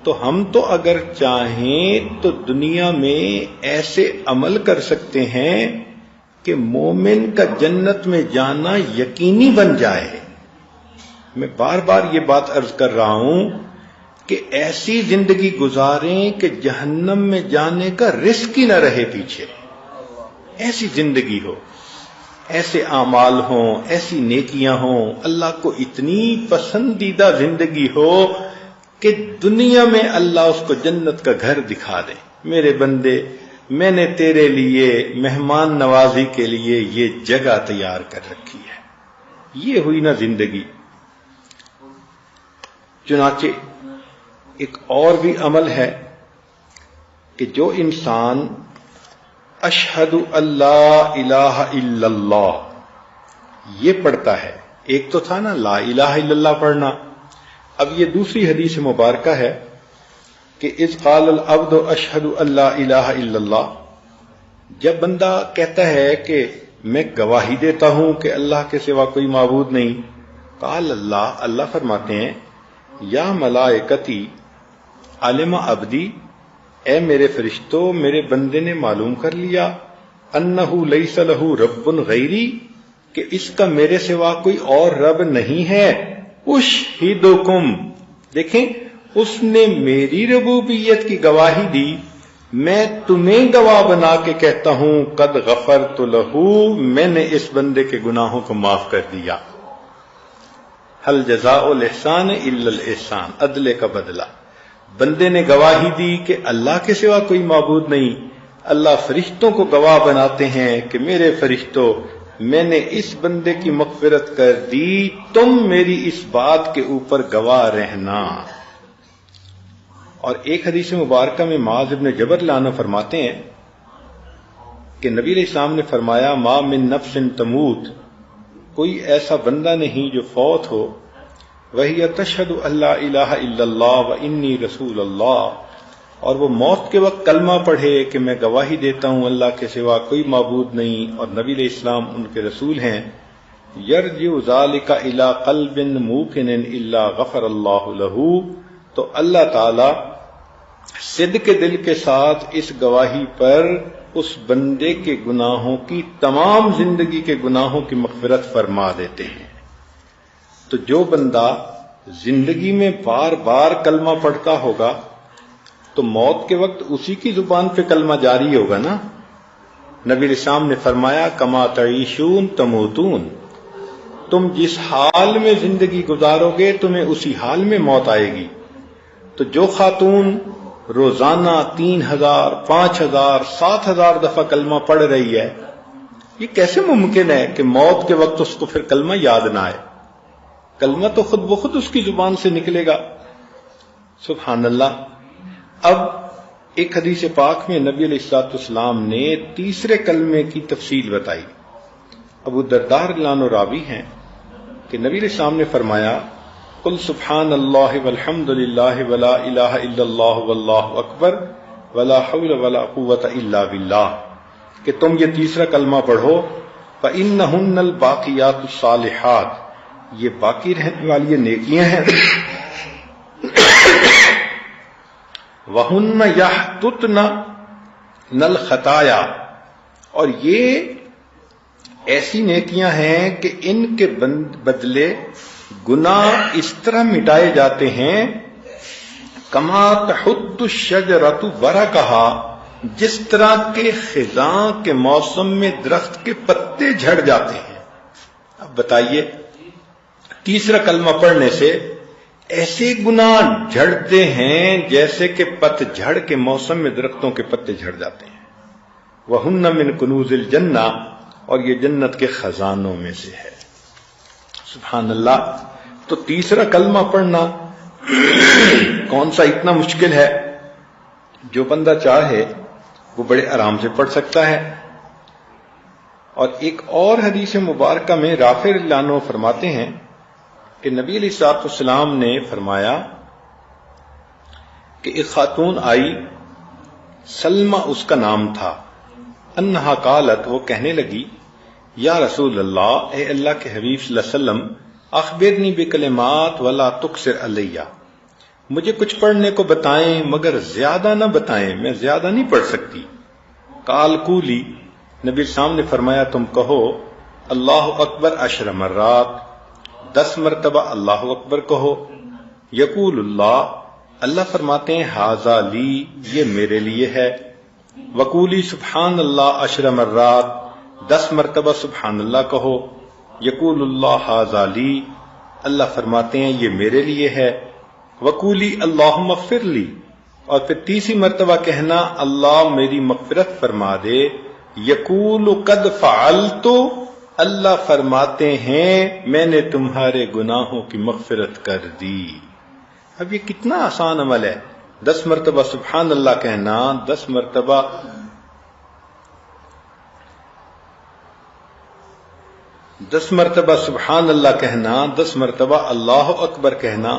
تو ہم تو اگر چاہیں تو دنیا میں ایسے عمل کر سکتے ہیں کہ مومن کا جنت میں جانا یقینی بن جائے. میں بار بار یہ بات عرض کر رہا ہوں کہ ایسی زندگی گزاریں کہ جہنم میں جانے کا رسک ہی نہ رہے پیچھے. ایسی زندگی ہو، ایسے اعمال ہوں، ایسی نیکیاں ہوں، اللہ کو اتنی پسندیدہ زندگی ہو کہ دنیا میں اللہ اس کو جنت کا گھر دکھا دے. میرے بندے، میں نے تیرے لیے مہمان نوازی کے لیے یہ جگہ تیار کر رکھی ہے. یہ ہوئی نا زندگی. چنانچہ ایک اور بھی عمل ہے کہ جو انسان اشہد اللہ الہ الا اللہ یہ پڑھتا ہے، ایک تو تھا نا لا الہ الا اللہ پڑھنا، اب یہ دوسری حدیث مبارکہ ہے کہ اذ قال العبد اشہد اللہ الہ الا اللہ، جب بندہ کہتا ہے کہ میں گواہی دیتا ہوں کہ اللہ کے سوا کوئی معبود نہیں، قال اللہ، اللہ فرماتے ہیں یا ملائکتی علم عبدی، اے میرے فرشتوں، میرے بندے نے معلوم کر لیا انہو لیس لہ رب غیری، کہ اس کا میرے سوا کوئی اور رب نہیں ہے. اشہدکم، دیکھیں اس نے میری ربوبیت کی گواہی دی، میں تمہیں گواہ بنا کے کہتا ہوں قد غفرت لہ، میں نے اس بندے کے گناہوں کو معاف کر دیا. هل جزاء الاحسان الا الاحسان، عدلے کا بدلہ. بندے نے گواہی دی کہ اللہ کے سوا کوئی معبود نہیں، اللہ فرشتوں کو گواہ بناتے ہیں کہ میرے فرشتوں، میں نے اس بندے کی مغفرت کر دی، تم میری اس بات کے اوپر گواہ رہنا. اور ایک حدیث مبارکہ میں معاذ بن جبل عنہ فرماتے ہیں کہ نبی علیہ السلام نے فرمایا ما من نفس تموت، کوئی ایسا بندہ نہیں جو فوت ہو، وہی تشہد اللہ الہ الا اللہ و انی رسول اللہ، اور وہ موت کے وقت کلمہ پڑھے کہ میں گواہی دیتا ہوں اللہ کے سوا کوئی معبود نہیں اور نبی علیہ السلام ان کے رسول ہیں، یرجع ذلک الی قلب موقن الا غفر اللہ لہ، تو اللہ تعالی صدق دل کے ساتھ اس گواہی پر اس بندے کے گناہوں کی، تمام زندگی کے گناہوں کی مغفرت فرما دیتے ہیں۔ تو جو بندہ زندگی میں بار بار کلمہ پڑھتا ہوگا تو موت کے وقت اسی کی زبان پہ کلمہ جاری ہوگا نا۔ نبی علیہ السلام نے فرمایا کما تعیشون تموتون، تم جس حال میں زندگی گزارو گے تمہیں اسی حال میں موت آئے گی۔ تو جو خاتون روزانہ 3000 5000 7000 دفعہ کلمہ پڑھ رہی ہے، یہ کیسے ممکن ہے کہ موت کے وقت اس کو پھر کلمہ یاد نہ آئے؟ کلمہ تو خود بخود اس کی زبان سے نکلے گا۔ سبحان اللہ۔ اب ایک حدیث پاک میں نبی علیہ الصلوۃ والسلام نے تیسرے کلمے کی تفصیل بتائی۔ ابو الدرداء رضی اللہ عنہ راوی ہیں کہ نبی علیہ السلام نے فرمایا قل سبحان اللہ والحمد للہ ولا الہ الا اللہ واللہ اکبر ولا حول ولا قوۃ الا باللہ، کہ تم یہ تیسرا کلمہ پڑھو، فإنہن الباقیات الصالحات، یہ باقی رہنے والی یہ نیکیاں ہیں، وہن یحططن الخطایا، اور یہ ایسی نیکیاں ہیں کہ ان کے بدلے گناہ اس طرح مٹائے جاتے ہیں کما تحط الشجرۃ برقہا، جس طرح کے خزاں کے موسم میں درخت کے پتے جھڑ جاتے ہیں۔ اب بتائیے، تیسرا کلمہ پڑھنے سے ایسے گناہ جھڑتے ہیں جیسے کہ پت جھڑ کے موسم میں درختوں کے پتے جھڑ جاتے ہیں۔ وَهُنَّ مِن كُنُوزِ الْجَنَّةِ، اور یہ جنت کے خزانوں میں سے ہے۔ سبحان اللہ۔ تو تیسرا کلمہ پڑھنا کون سا اتنا مشکل ہے؟ جو بندہ چاہے وہ بڑے آرام سے پڑھ سکتا ہے۔ اور ایک اور حدیث مبارکہ میں رافع رضی اللہ عنہ فرماتے ہیں کہ نبی علیہ الصلوۃ والسلام نے فرمایا کہ ایک خاتون آئی، سلمہ اس کا نام تھا، انہا قالت، وہ کہنے لگی، یا رسول اللہ، اے اللہ کے حبیب صلی اللہ علیہ وسلم، اخبرنی بکلمات ولا تکثر علیہ، مجھے کچھ پڑھنے کو بتائیں مگر زیادہ نہ بتائیں، میں زیادہ نہیں پڑھ سکتی۔ قال قولی، نبی السلام نے فرمایا تم کہو اللہ اکبر 10 مرات، 10 مرتبہ اللہ اکبر کہو۔ یقول اللہ، اللہ فرماتے ہیں ھذا لی، یہ میرے لیے ہے۔ وقولی سبحان اللہ 10 مرات، 10 مرتبہ سبحان اللہ کہو۔ یقول اللہ ھذا لی، اللہ فرماتے ہیں یہ میرے لیے ہے۔ وقولی اللہم اغفر لی، اور پھر تیسری مرتبہ کہنا اللہ میری مغفرت فرما دے۔ یقول قد فعلت، اللہ فرماتے ہیں میں نے تمہارے گناہوں کی مغفرت کر دی۔ اب یہ کتنا آسان عمل ہے، 10 مرتبہ سبحان اللہ کہنا، 10 مرتبہ سبحان اللہ کہنا، 10 مرتبہ اللہ اکبر کہنا،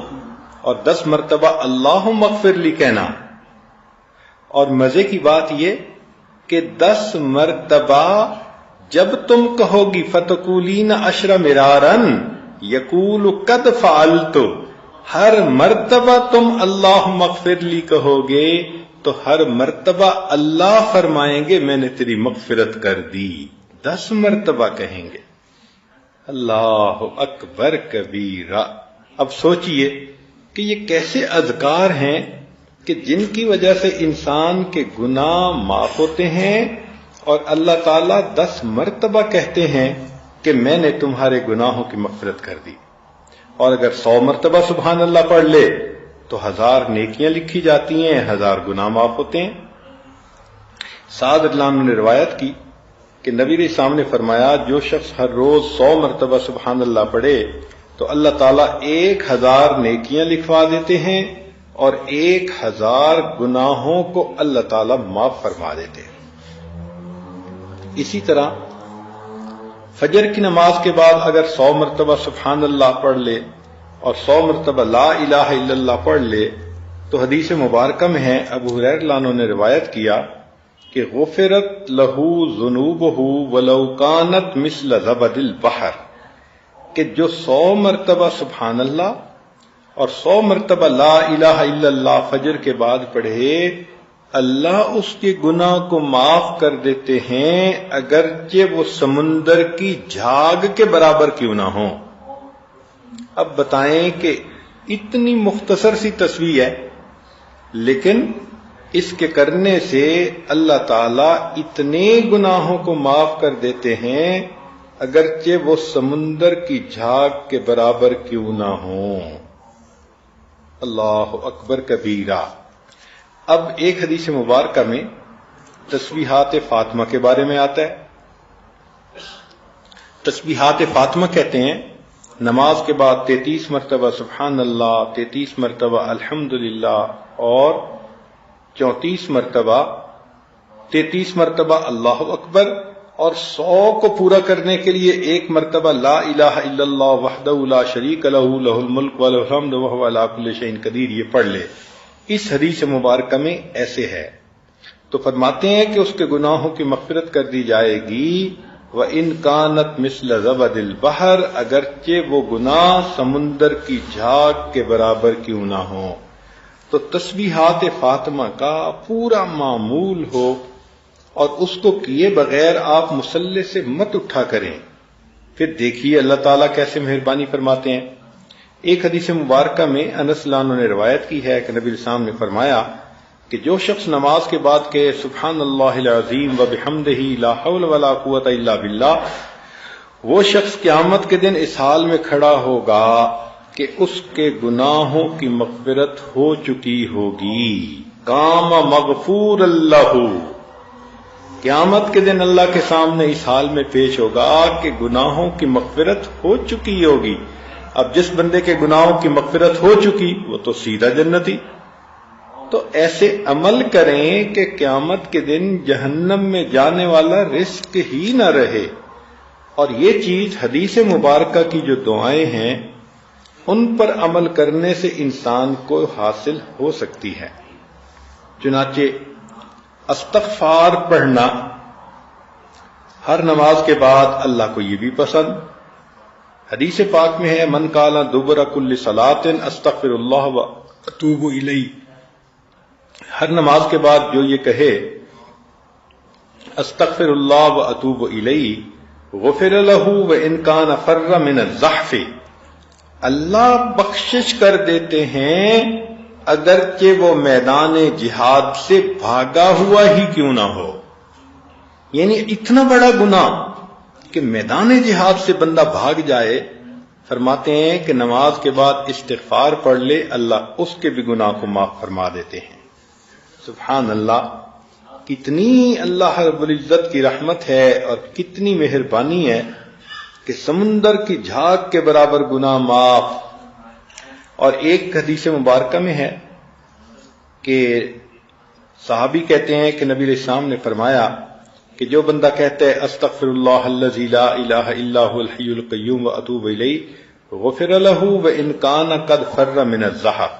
اور 10 مرتبہ اللہم اغفر لی کہنا۔ اور مزے کی بات یہ کہ 10 مرتبہ جب تم کہو گی فتقولین 10 مرارن یقول قد فعلت، ہر مرتبہ تم اللہم اغفر لی کہو گے تو ہر مرتبہ اللہ فرمائیں گے میں نے تیری مغفرت کر دی۔ 10 مرتبہ کہیں گے۔ اللہ اکبر کبیرہ۔ اب سوچئے کہ یہ کیسے اذکار ہیں کہ جن کی وجہ سے انسان کے گناہ معاف ہوتے ہیں، اور اللہ تعالیٰ 10 مرتبہ کہتے ہیں کہ میں نے تمہارے گناہوں کی مغفرت کر دی۔ اور اگر 100 مرتبہ سبحان اللہ پڑھ لے تو 1000 نیکیاں لکھی جاتی ہیں، 1000 گناہ معاف ہوتے ہیں۔ سعد رضی اللہ عنہ نے روایت کی کہ نبی علیہ السلام نے فرمایا جو شخص ہر روز 100 مرتبہ سبحان اللہ پڑھے تو اللہ تعالیٰ 1000 نیکیاں لکھوا دیتے ہیں اور 1000 گناہوں کو اللہ تعالیٰ معاف فرما دیتے ہیں۔ اسی طرح فجر کی نماز کے بعد اگر 100 مرتبہ سبحان اللہ پڑھ لے اور 100 مرتبہ لا الہ الا اللہ پڑھ لے تو حدیث مبارکہ میں ہے، ابو ہریرہ رضی اللہ عنہ نے روایت کیا کہ غفرت لہو ذنوبہ ولو کانت مثل زبد البحر، کہ جو 100 مرتبہ سبحان اللہ اور 100 مرتبہ لا الہ الا اللہ فجر کے بعد پڑھے، اللہ اس کے گناہ کو معاف کر دیتے ہیں اگرچہ وہ سمندر کی جھاگ کے برابر کیوں نہ ہوں۔ اب بتائیں کہ اتنی مختصر سی تسبیح ہے، لیکن اس کے کرنے سے اللہ تعالیٰ اتنے گناہوں کو معاف کر دیتے ہیں اگرچہ وہ سمندر کی جھاگ کے برابر کیوں نہ ہوں۔ اللہ اکبر کبیرہ۔ اب ایک حدیث مبارکہ میں تسبیحات فاطمہ کے بارے میں آتا ہے۔ تسبیحات فاطمہ کہتے ہیں نماز کے بعد 33 مرتبہ سبحان اللہ، 33 مرتبہ الحمدللہ اور 34 مرتبہ 33 مرتبہ اللہ اکبر، اور 100 کو پورا کرنے کے لیے 1 مرتبہ لا الہ الا اللہ وحدہ لا شریک لہ لہ الملک ولہ الحمد وہو علی کل شیء قدیر، یہ پڑھ لے۔ اس حدیث مبارکہ میں ایسے ہے، تو فرماتے ہیں کہ اس کے گناہوں کی مغفرت کر دی جائے گی، وَإِن كَانَتْ مِثْلَ زَبَدِ الْبَحْرِ، اگرچہ وہ گناہ سمندر کی جھاگ کے برابر کیوں نہ ہوں۔ تو تسبیحات فاطمہ کا پورا معمول ہو اور اس کو کیے بغیر آپ مصلی سے مت اٹھا کریں، پھر دیکھیے اللہ تعالیٰ کیسے مہربانی فرماتے ہیں۔ ایک حدیث مبارکہ میں انس رضی اللہ عنہ نے روایت کی ہے کہ نبی علیہ السلام نے فرمایا کہ جو شخص نماز کے بعد کہ سبحان اللہ العظیم وبحمدہ لا حول ولا قوت الا باللہ، وہ شخص قیامت کے دن اس حال میں کھڑا ہوگا کہ اس کے گناہوں کی مغفرت ہو چکی ہوگی، قام مغفور اللہ، قیامت کے دن اللہ کے سامنے اس حال میں پیش ہوگا کہ گناہوں کی مغفرت ہو چکی ہوگی۔ اب جس بندے کے گناہوں کی مغفرت ہو چکی وہ تو سیدھا جنتی۔ تو ایسے عمل کریں کہ قیامت کے دن جہنم میں جانے والا رزق ہی نہ رہے۔ اور یہ چیز حدیث مبارکہ کی جو دعائیں ہیں ان پر عمل کرنے سے انسان کو حاصل ہو سکتی ہے۔ چنانچہ استغفار پڑھنا ہر نماز کے بعد اللہ کو یہ بھی پسند۔ حدیث پاک میں ہے من قال دبر کل صلاۃ استغفر اللہ و اتوب الیہ، ہر نماز کے بعد جو یہ کہے استغفر اللہ و اتوب الیہ غفر لہ وان کان فر من الزحف، اللہ بخشش کر دیتے ہیں اگرچہ وہ میدان جہاد سے بھاگا ہوا ہی کیوں نہ ہو۔ یعنی اتنا بڑا گناہ کہ میدان جہاد سے بندہ بھاگ جائے، فرماتے ہیں کہ نماز کے بعد استغفار پڑھ لے اللہ اس کے بھی گناہ کو معاف فرما دیتے ہیں۔ سبحان اللہ، کتنی اللہ رب العزت کی رحمت ہے اور کتنی مہربانی ہے کہ سمندر کی جھاگ کے برابر گناہ معاف۔ اور ایک حدیث مبارکہ میں ہے کہ صحابی کہتے ہیں کہ نبی علیہ السلام نے فرمایا کہ جو بندہ کہتا ہے استغفر اللہ الذی لا الہ الا هو الحی القیوم واتوب الیہ غفر لہ وان کان قد فر من الزحف،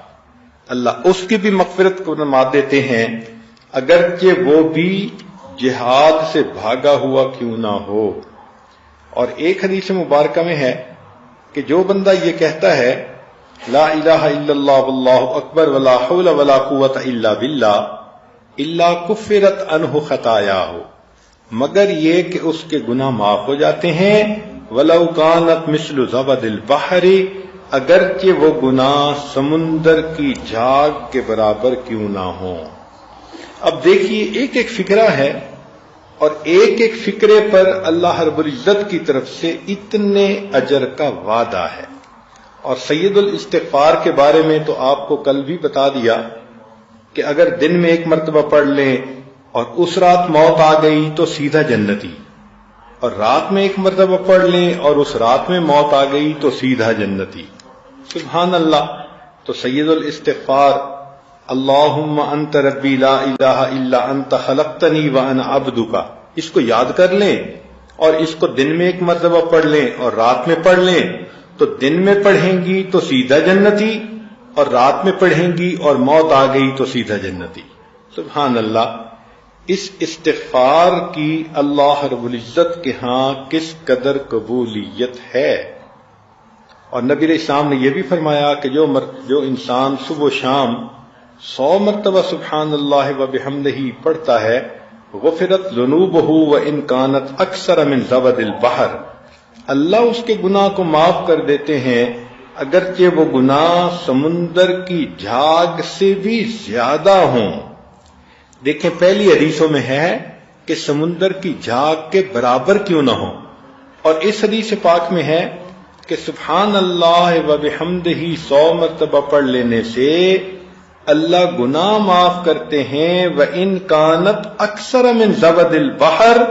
اللہ اس کی بھی مغفرت کو فرما دیتے ہیں اگرچہ وہ بھی جہاد سے بھاگا ہوا کیوں نہ ہو۔ اور ایک حدیث مبارکہ میں ہے کہ جو بندہ یہ کہتا ہے لا الہ الا اللہ واللہ اکبر ولا حول ولا قوت الا باللہ الا کفرت عنہ خطایاہ، مگر یہ کہ اس کے گناہ معاف ہو جاتے ہیں، وَلَوْ كَانَتْ مِثْلُ زَبَدِ الْبَحْرِ، اگرچہ وہ گناہ سمندر کی جھاگ کے برابر کیوں نہ ہوں۔ اب دیکھیے ایک ایک فکرہ ہے اور ایک ایک فکرے پر اللہ رب العزت کی طرف سے اتنے اجر کا وعدہ ہے۔ اور سید الاستغفار کے بارے میں تو آپ کو کل بھی بتا دیا کہ اگر دن میں 1 مرتبہ پڑھ لیں اور اس رات موت آ گئی تو سیدھا جنتی، اور رات میں 1 مرتبہ پڑھ لیں اور اس رات میں موت آ گئی تو سیدھا جنتی۔ سبحان اللہ۔ تو سید الاستغفار اللہم انت ربی لا الہ الا انت خلقتنی وانا عبدک، اس کو یاد کر لیں اور اس کو دن میں 1 مرتبہ پڑھ لیں اور رات میں پڑھ لیں، تو دن میں پڑھیں گی تو سیدھا جنتی اور رات میں پڑھیں گی اور موت آ گئی تو سیدھا جنتی. سبحان اللہ. اس استغفار کی اللہ رب العزت کے ہاں کس قدر قبولیت ہے. اور نبی علیہ السلام نے یہ بھی فرمایا کہ جو انسان صبح و شام 100 مرتبہ سبحان اللہ و بحمدہ پڑھتا ہے غفرت ذنوبہ وان کانت اکثر من زبد البحر، اللہ اس کے گناہ کو معاف کر دیتے ہیں اگرچہ وہ گناہ سمندر کی جھاگ سے بھی زیادہ ہوں. دیکھیں پہلی حدیثوں میں ہے کہ سمندر کی جھاگ کے برابر کیوں نہ ہو، اور اس حدیث پاک میں ہے کہ سبحان اللہ و بحمدہ 100 مرتبہ پڑھ لینے سے اللہ گناہ معاف کرتے ہیں. وَإِن كَانَتْ أَكْثَرَ مِنْ زَبَدِ الْبَحْرِ،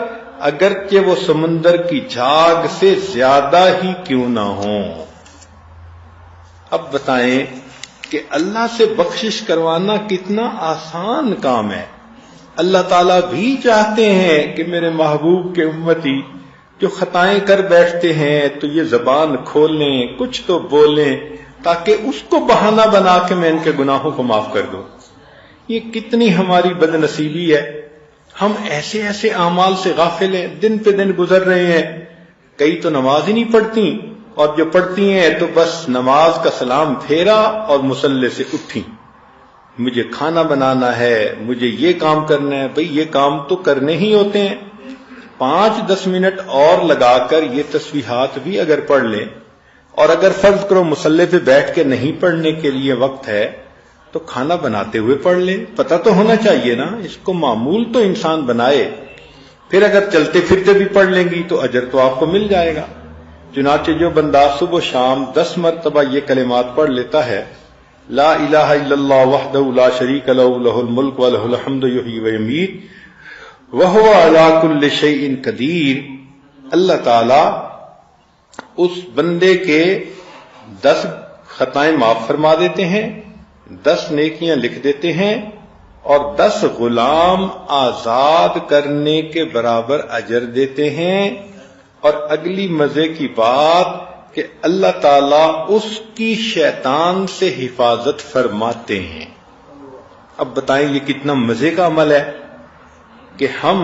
اگرچہ وہ سمندر کی جھاگ سے زیادہ ہی کیوں نہ ہوں. اب بتائیں کہ اللہ سے بخشش کروانا کتنا آسان کام ہے. اللہ تعالیٰ بھی چاہتے ہیں کہ میرے محبوب کے امتی جو خطائیں کر بیٹھتے ہیں تو یہ زبان کھولیں، کچھ تو بولیں، تاکہ اس کو بہانہ بنا کے میں ان کے گناہوں کو معاف کر دوں. یہ کتنی ہماری بد نصیبی ہے. ہم ایسے ایسے اعمال سے غافل ہیں، دن پہ دن گزر رہے ہیں. کئی تو نماز ہی نہیں پڑھتی، اور جو پڑھتی ہیں تو بس نماز کا سلام پھیرا اور مصلی سے اٹھی. مجھے کھانا بنانا ہے، مجھے یہ کام کرنا ہے. بھئی یہ کام تو کرنے ہی ہوتے ہیں. 5-10 منٹ اور لگا کر یہ تسبیحات بھی اگر پڑھ لیں، اور اگر فرض کرو مصلی پہ بیٹھ کے نہیں پڑھنے کے لیے وقت ہے تو کھانا بناتے ہوئے پڑھ لیں. پتہ تو ہونا چاہیے نا، اس کو معمول تو انسان بنائے. پھر اگر چلتے پھرتے بھی پڑھ لیں گی تو اجر تو آپ کو مل جائے گا. چنانچہ جو بندہ صبح و شام 10 مرتبہ یہ کلمات پڑھ لیتا ہے، لا الہ الا اللہ وحدہ لا شریک لہ لہ الملک ولہ الحمد یحیی ویمیت وہو علی کل شیء قدیر، اللہ تعالی اس بندے کے 10 خطائیں معاف فرما دیتے ہیں، 10 نیکیاں لکھ دیتے ہیں، اور 10 غلام آزاد کرنے کے برابر اجر دیتے ہیں. اور اگلی مزے کی بات کہ اللہ تعالیٰ اس کی شیطان سے حفاظت فرماتے ہیں. اب بتائیں یہ کتنا مزے کا عمل ہے کہ ہم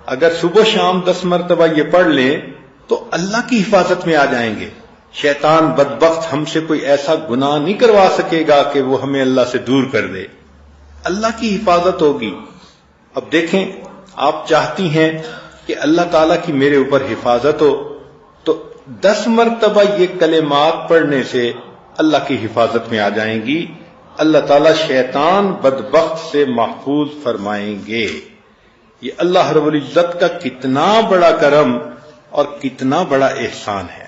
اگر صبح شام 10 مرتبہ یہ پڑھ لیں تو اللہ کی حفاظت میں آ جائیں گے. شیطان بدبخت ہم سے کوئی ایسا گناہ نہیں کروا سکے گا کہ وہ ہمیں اللہ سے دور کر دے. اللہ کی حفاظت ہوگی. اب دیکھیں آپ چاہتی ہیں کہ اللہ تعالیٰ کی میرے اوپر حفاظت ہو، تو 10 مرتبہ یہ کلمات پڑھنے سے اللہ کی حفاظت میں آ جائیں گی. اللہ تعالیٰ شیطان بدبخت سے محفوظ فرمائیں گے. یہ اللہ رب العزت کا کتنا بڑا کرم اور کتنا بڑا احسان ہے.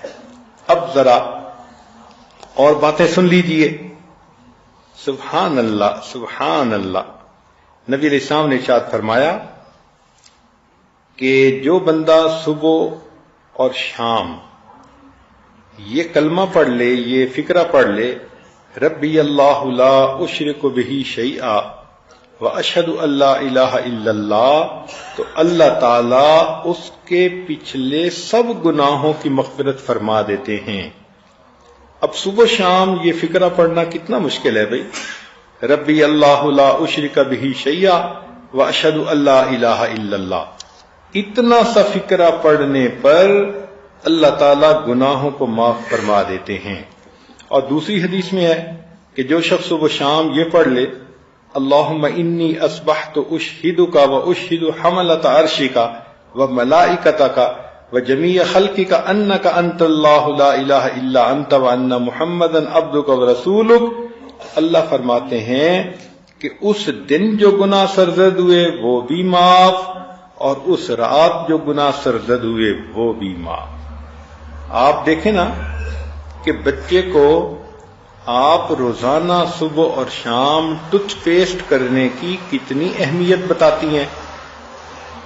اب ذرا اور باتیں سن لیجئے. سبحان اللہ سبحان اللہ. نبی علیہ السلام نے ارشاد فرمایا کہ جو بندہ صبح اور شام یہ کلمہ پڑھ لے، یہ فقرہ پڑھ لے، ربی اللہ لا اشرک بہ شیئا واشہد ان لا الہ الا اللہ، تو اللہ تعالی اس کے پچھلے سب گناہوں کی مغفرت فرما دیتے ہیں. اب صبح شام یہ فقرہ پڑھنا کتنا مشکل ہے بھائی. ربی اللہ لا اشرک بہ شیئا واشہد ان لا الہ الا اللہ، اتنا سا فقرہ پڑھنے پر اللہ تعالیٰ گناہوں کو معاف فرما دیتے ہیں. اور دوسری حدیث میں ہے کہ جو شخص صبح شام یہ پڑھ لے، اللہم انی اصبحت اشہدک و اشہد حملۃ عرشک و ملائکتک و جمیع خلقک انک انت اللہ لا الہ الا انت و ان محمدا عبدک و رسولک. اللہ فرماتے ہیں کہ اس دن جو گناہ سرزد ہوئے وہ بھی معاف، اور اس رات جو گناہ سرزد ہوئے وہ بھی معاف. آپ دیکھیں نا کہ بچے کو آپ روزانہ صبح اور شام ٹوتھ پیسٹ کرنے کی کتنی اہمیت بتاتی ہیں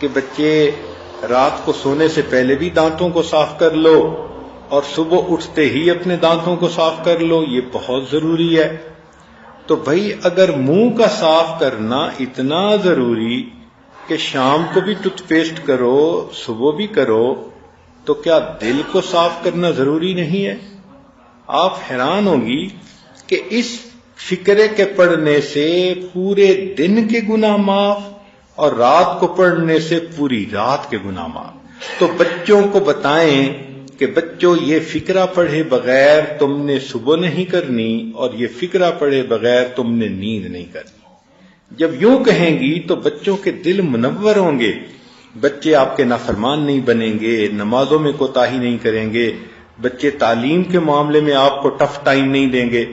کہ بچے رات کو سونے سے پہلے بھی دانتوں کو صاف کر لو اور صبح اٹھتے ہی اپنے دانتوں کو صاف کر لو. یہ بہت ضروری ہے. تو بھائی اگر منہ کا صاف کرنا اتنا ضروری کہ شام کو بھی ٹوتھ پیسٹ کرو صبح بھی کرو، تو کیا دل کو صاف کرنا ضروری نہیں ہے؟ آپ حیران ہوں گی کہ اس فکرے کے پڑھنے سے پورے دن کے گناہ معاف اور رات کو پڑھنے سے پوری رات کے گناہ معاف۔ تو بچوں کو بتائیں کہ بچوں یہ فکرہ پڑھے بغیر تم نے صبح نہیں کرنی اور یہ فکرہ پڑھے بغیر تم نے نیند نہیں کرنی۔ جب یوں کہیں گی تو بچوں کے دل منور ہوں گے، بچے آپ کے نافرمان نہیں بنیں گے، نمازوں میں کوتاہی نہیں کریں گے، بچے تعلیم کے معاملے میں آپ کو ٹف ٹائم نہیں دیں گے۔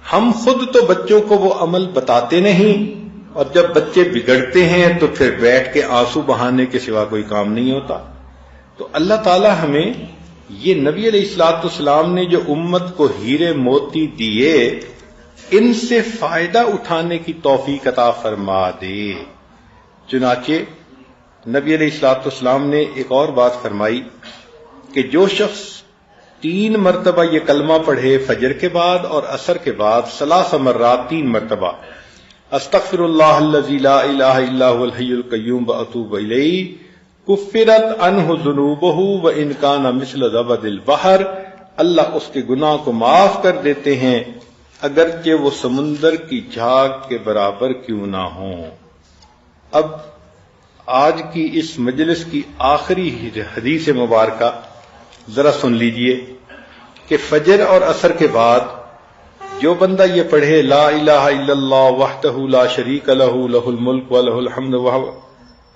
ہم خود تو بچوں کو وہ عمل بتاتے نہیں، اور جب بچے بگڑتے ہیں تو پھر بیٹھ کے آنسو بہانے کے سوا کوئی کام نہیں ہوتا۔ تو اللہ تعالی ہمیں یہ نبی علیہ الصلوۃ والسلام نے جو امت کو ہیرے موتی دیے، ان سے فائدہ اٹھانے کی توفیق عطا فرما دے۔ چنانچہ نبی علیہ الصلوۃ والسلام نے ایک اور بات فرمائی کہ جو شخص 3 مرتبہ یہ کلمہ پڑھے فجر کے بعد اور عصر کے بعد 3 مرات 3 مرتبہ، استغفر اللہ الذی لا الہ الا هو الحی القیوم واتوب الیہ، کفرت عنہ ذنوبہ وان کان مثل زبد البحر، اللہ اس کے گناہ کو معاف کر دیتے ہیں اگرچہ وہ سمندر کی جھاگ کے برابر کیوں نہ ہوں۔ اب آج کی اس مجلس کی آخری حدیث مبارکہ ذرا سن لیجئے کہ فجر اور عصر کے بعد جو بندہ یہ پڑھے لا الہ الا اللہ وحدہ لا شریک لہ لہ الملک ولہ الحمد وہو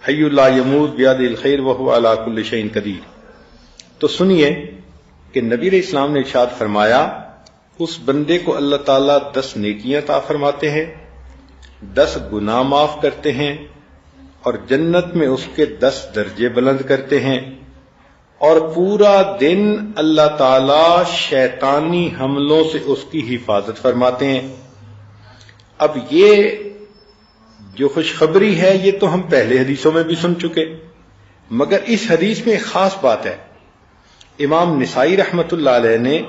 حی لا یموت بیدہ الخیر وہو علی کل شیء قدیر، تو سنیے کہ نبی علیہ السلام نے ارشاد فرمایا اس بندے کو اللہ تعالیٰ 10 نیکیاں عطا فرماتے ہیں، 10 گناہ معاف کرتے ہیں، اور جنت میں اس کے 10 درجے بلند کرتے ہیں، اور پورا دن اللہ تعالیٰ شیطانی حملوں سے اس کی حفاظت فرماتے ہیں۔ اب یہ جو خوشخبری ہے یہ تو ہم پہلے حدیثوں میں بھی سن چکے، مگر اس حدیث میں ایک خاص بات ہے۔ امام نسائی رحمت اللہ علیہ نے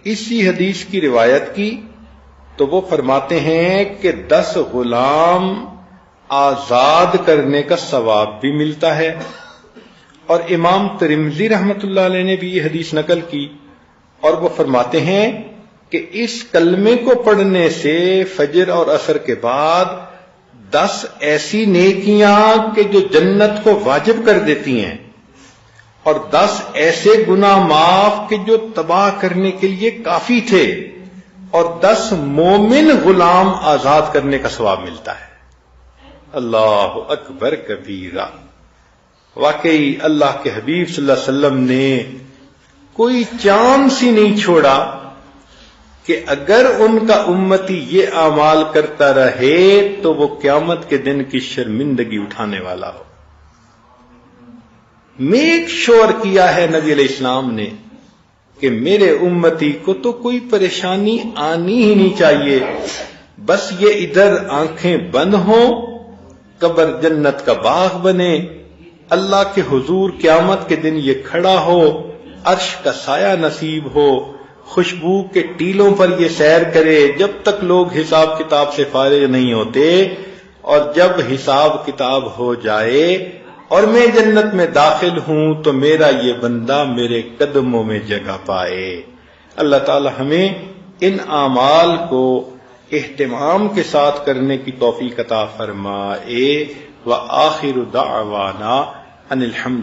اسی حدیث کی روایت کی تو وہ فرماتے ہیں کہ 10 غلام آزاد کرنے کا ثواب بھی ملتا ہے، اور امام ترمذی رحمت اللہ علیہ نے بھی یہ حدیث نقل کی اور وہ فرماتے ہیں کہ اس کلمے کو پڑھنے سے فجر اور عصر کے بعد 10 ایسی نیکیاں کہ جو جنت کو واجب کر دیتی ہیں، اور 10 ایسے گناہ معاف کہ جو تباہ کرنے کے لیے کافی تھے، اور 10 مومن غلام آزاد کرنے کا ثواب ملتا ہے۔ اللہ اکبر کبیرہ۔ واقعی اللہ کے حبیب صلی اللہ علیہ وسلم نے کوئی چانس ہی نہیں چھوڑا کہ اگر ان کا امتی یہ اعمال کرتا رہے تو وہ قیامت کے دن کی شرمندگی اٹھانے والا ہو۔ میک شور کیا ہے نبی علیہ السلام نے کہ میرے امتی کو تو کوئی پریشانی آنی ہی نہیں چاہیے، بس یہ ادھر آنکھیں بند ہوں، قبر جنت کا باغ بنے، اللہ کے حضور قیامت کے دن یہ کھڑا ہو، عرش کا سایہ نصیب ہو، خوشبو کے ٹیلوں پر یہ سیر کرے جب تک لوگ حساب کتاب سے فارغ نہیں ہوتے، اور جب حساب کتاب ہو جائے اور میں جنت میں داخل ہوں تو میرا یہ بندہ میرے قدموں میں جگہ پائے۔ اللہ تعالی ہمیں ان اعمال کو اہتمام کے ساتھ کرنے کی توفیق عطا فرمائے۔ وآخر دعوانا ان الحمد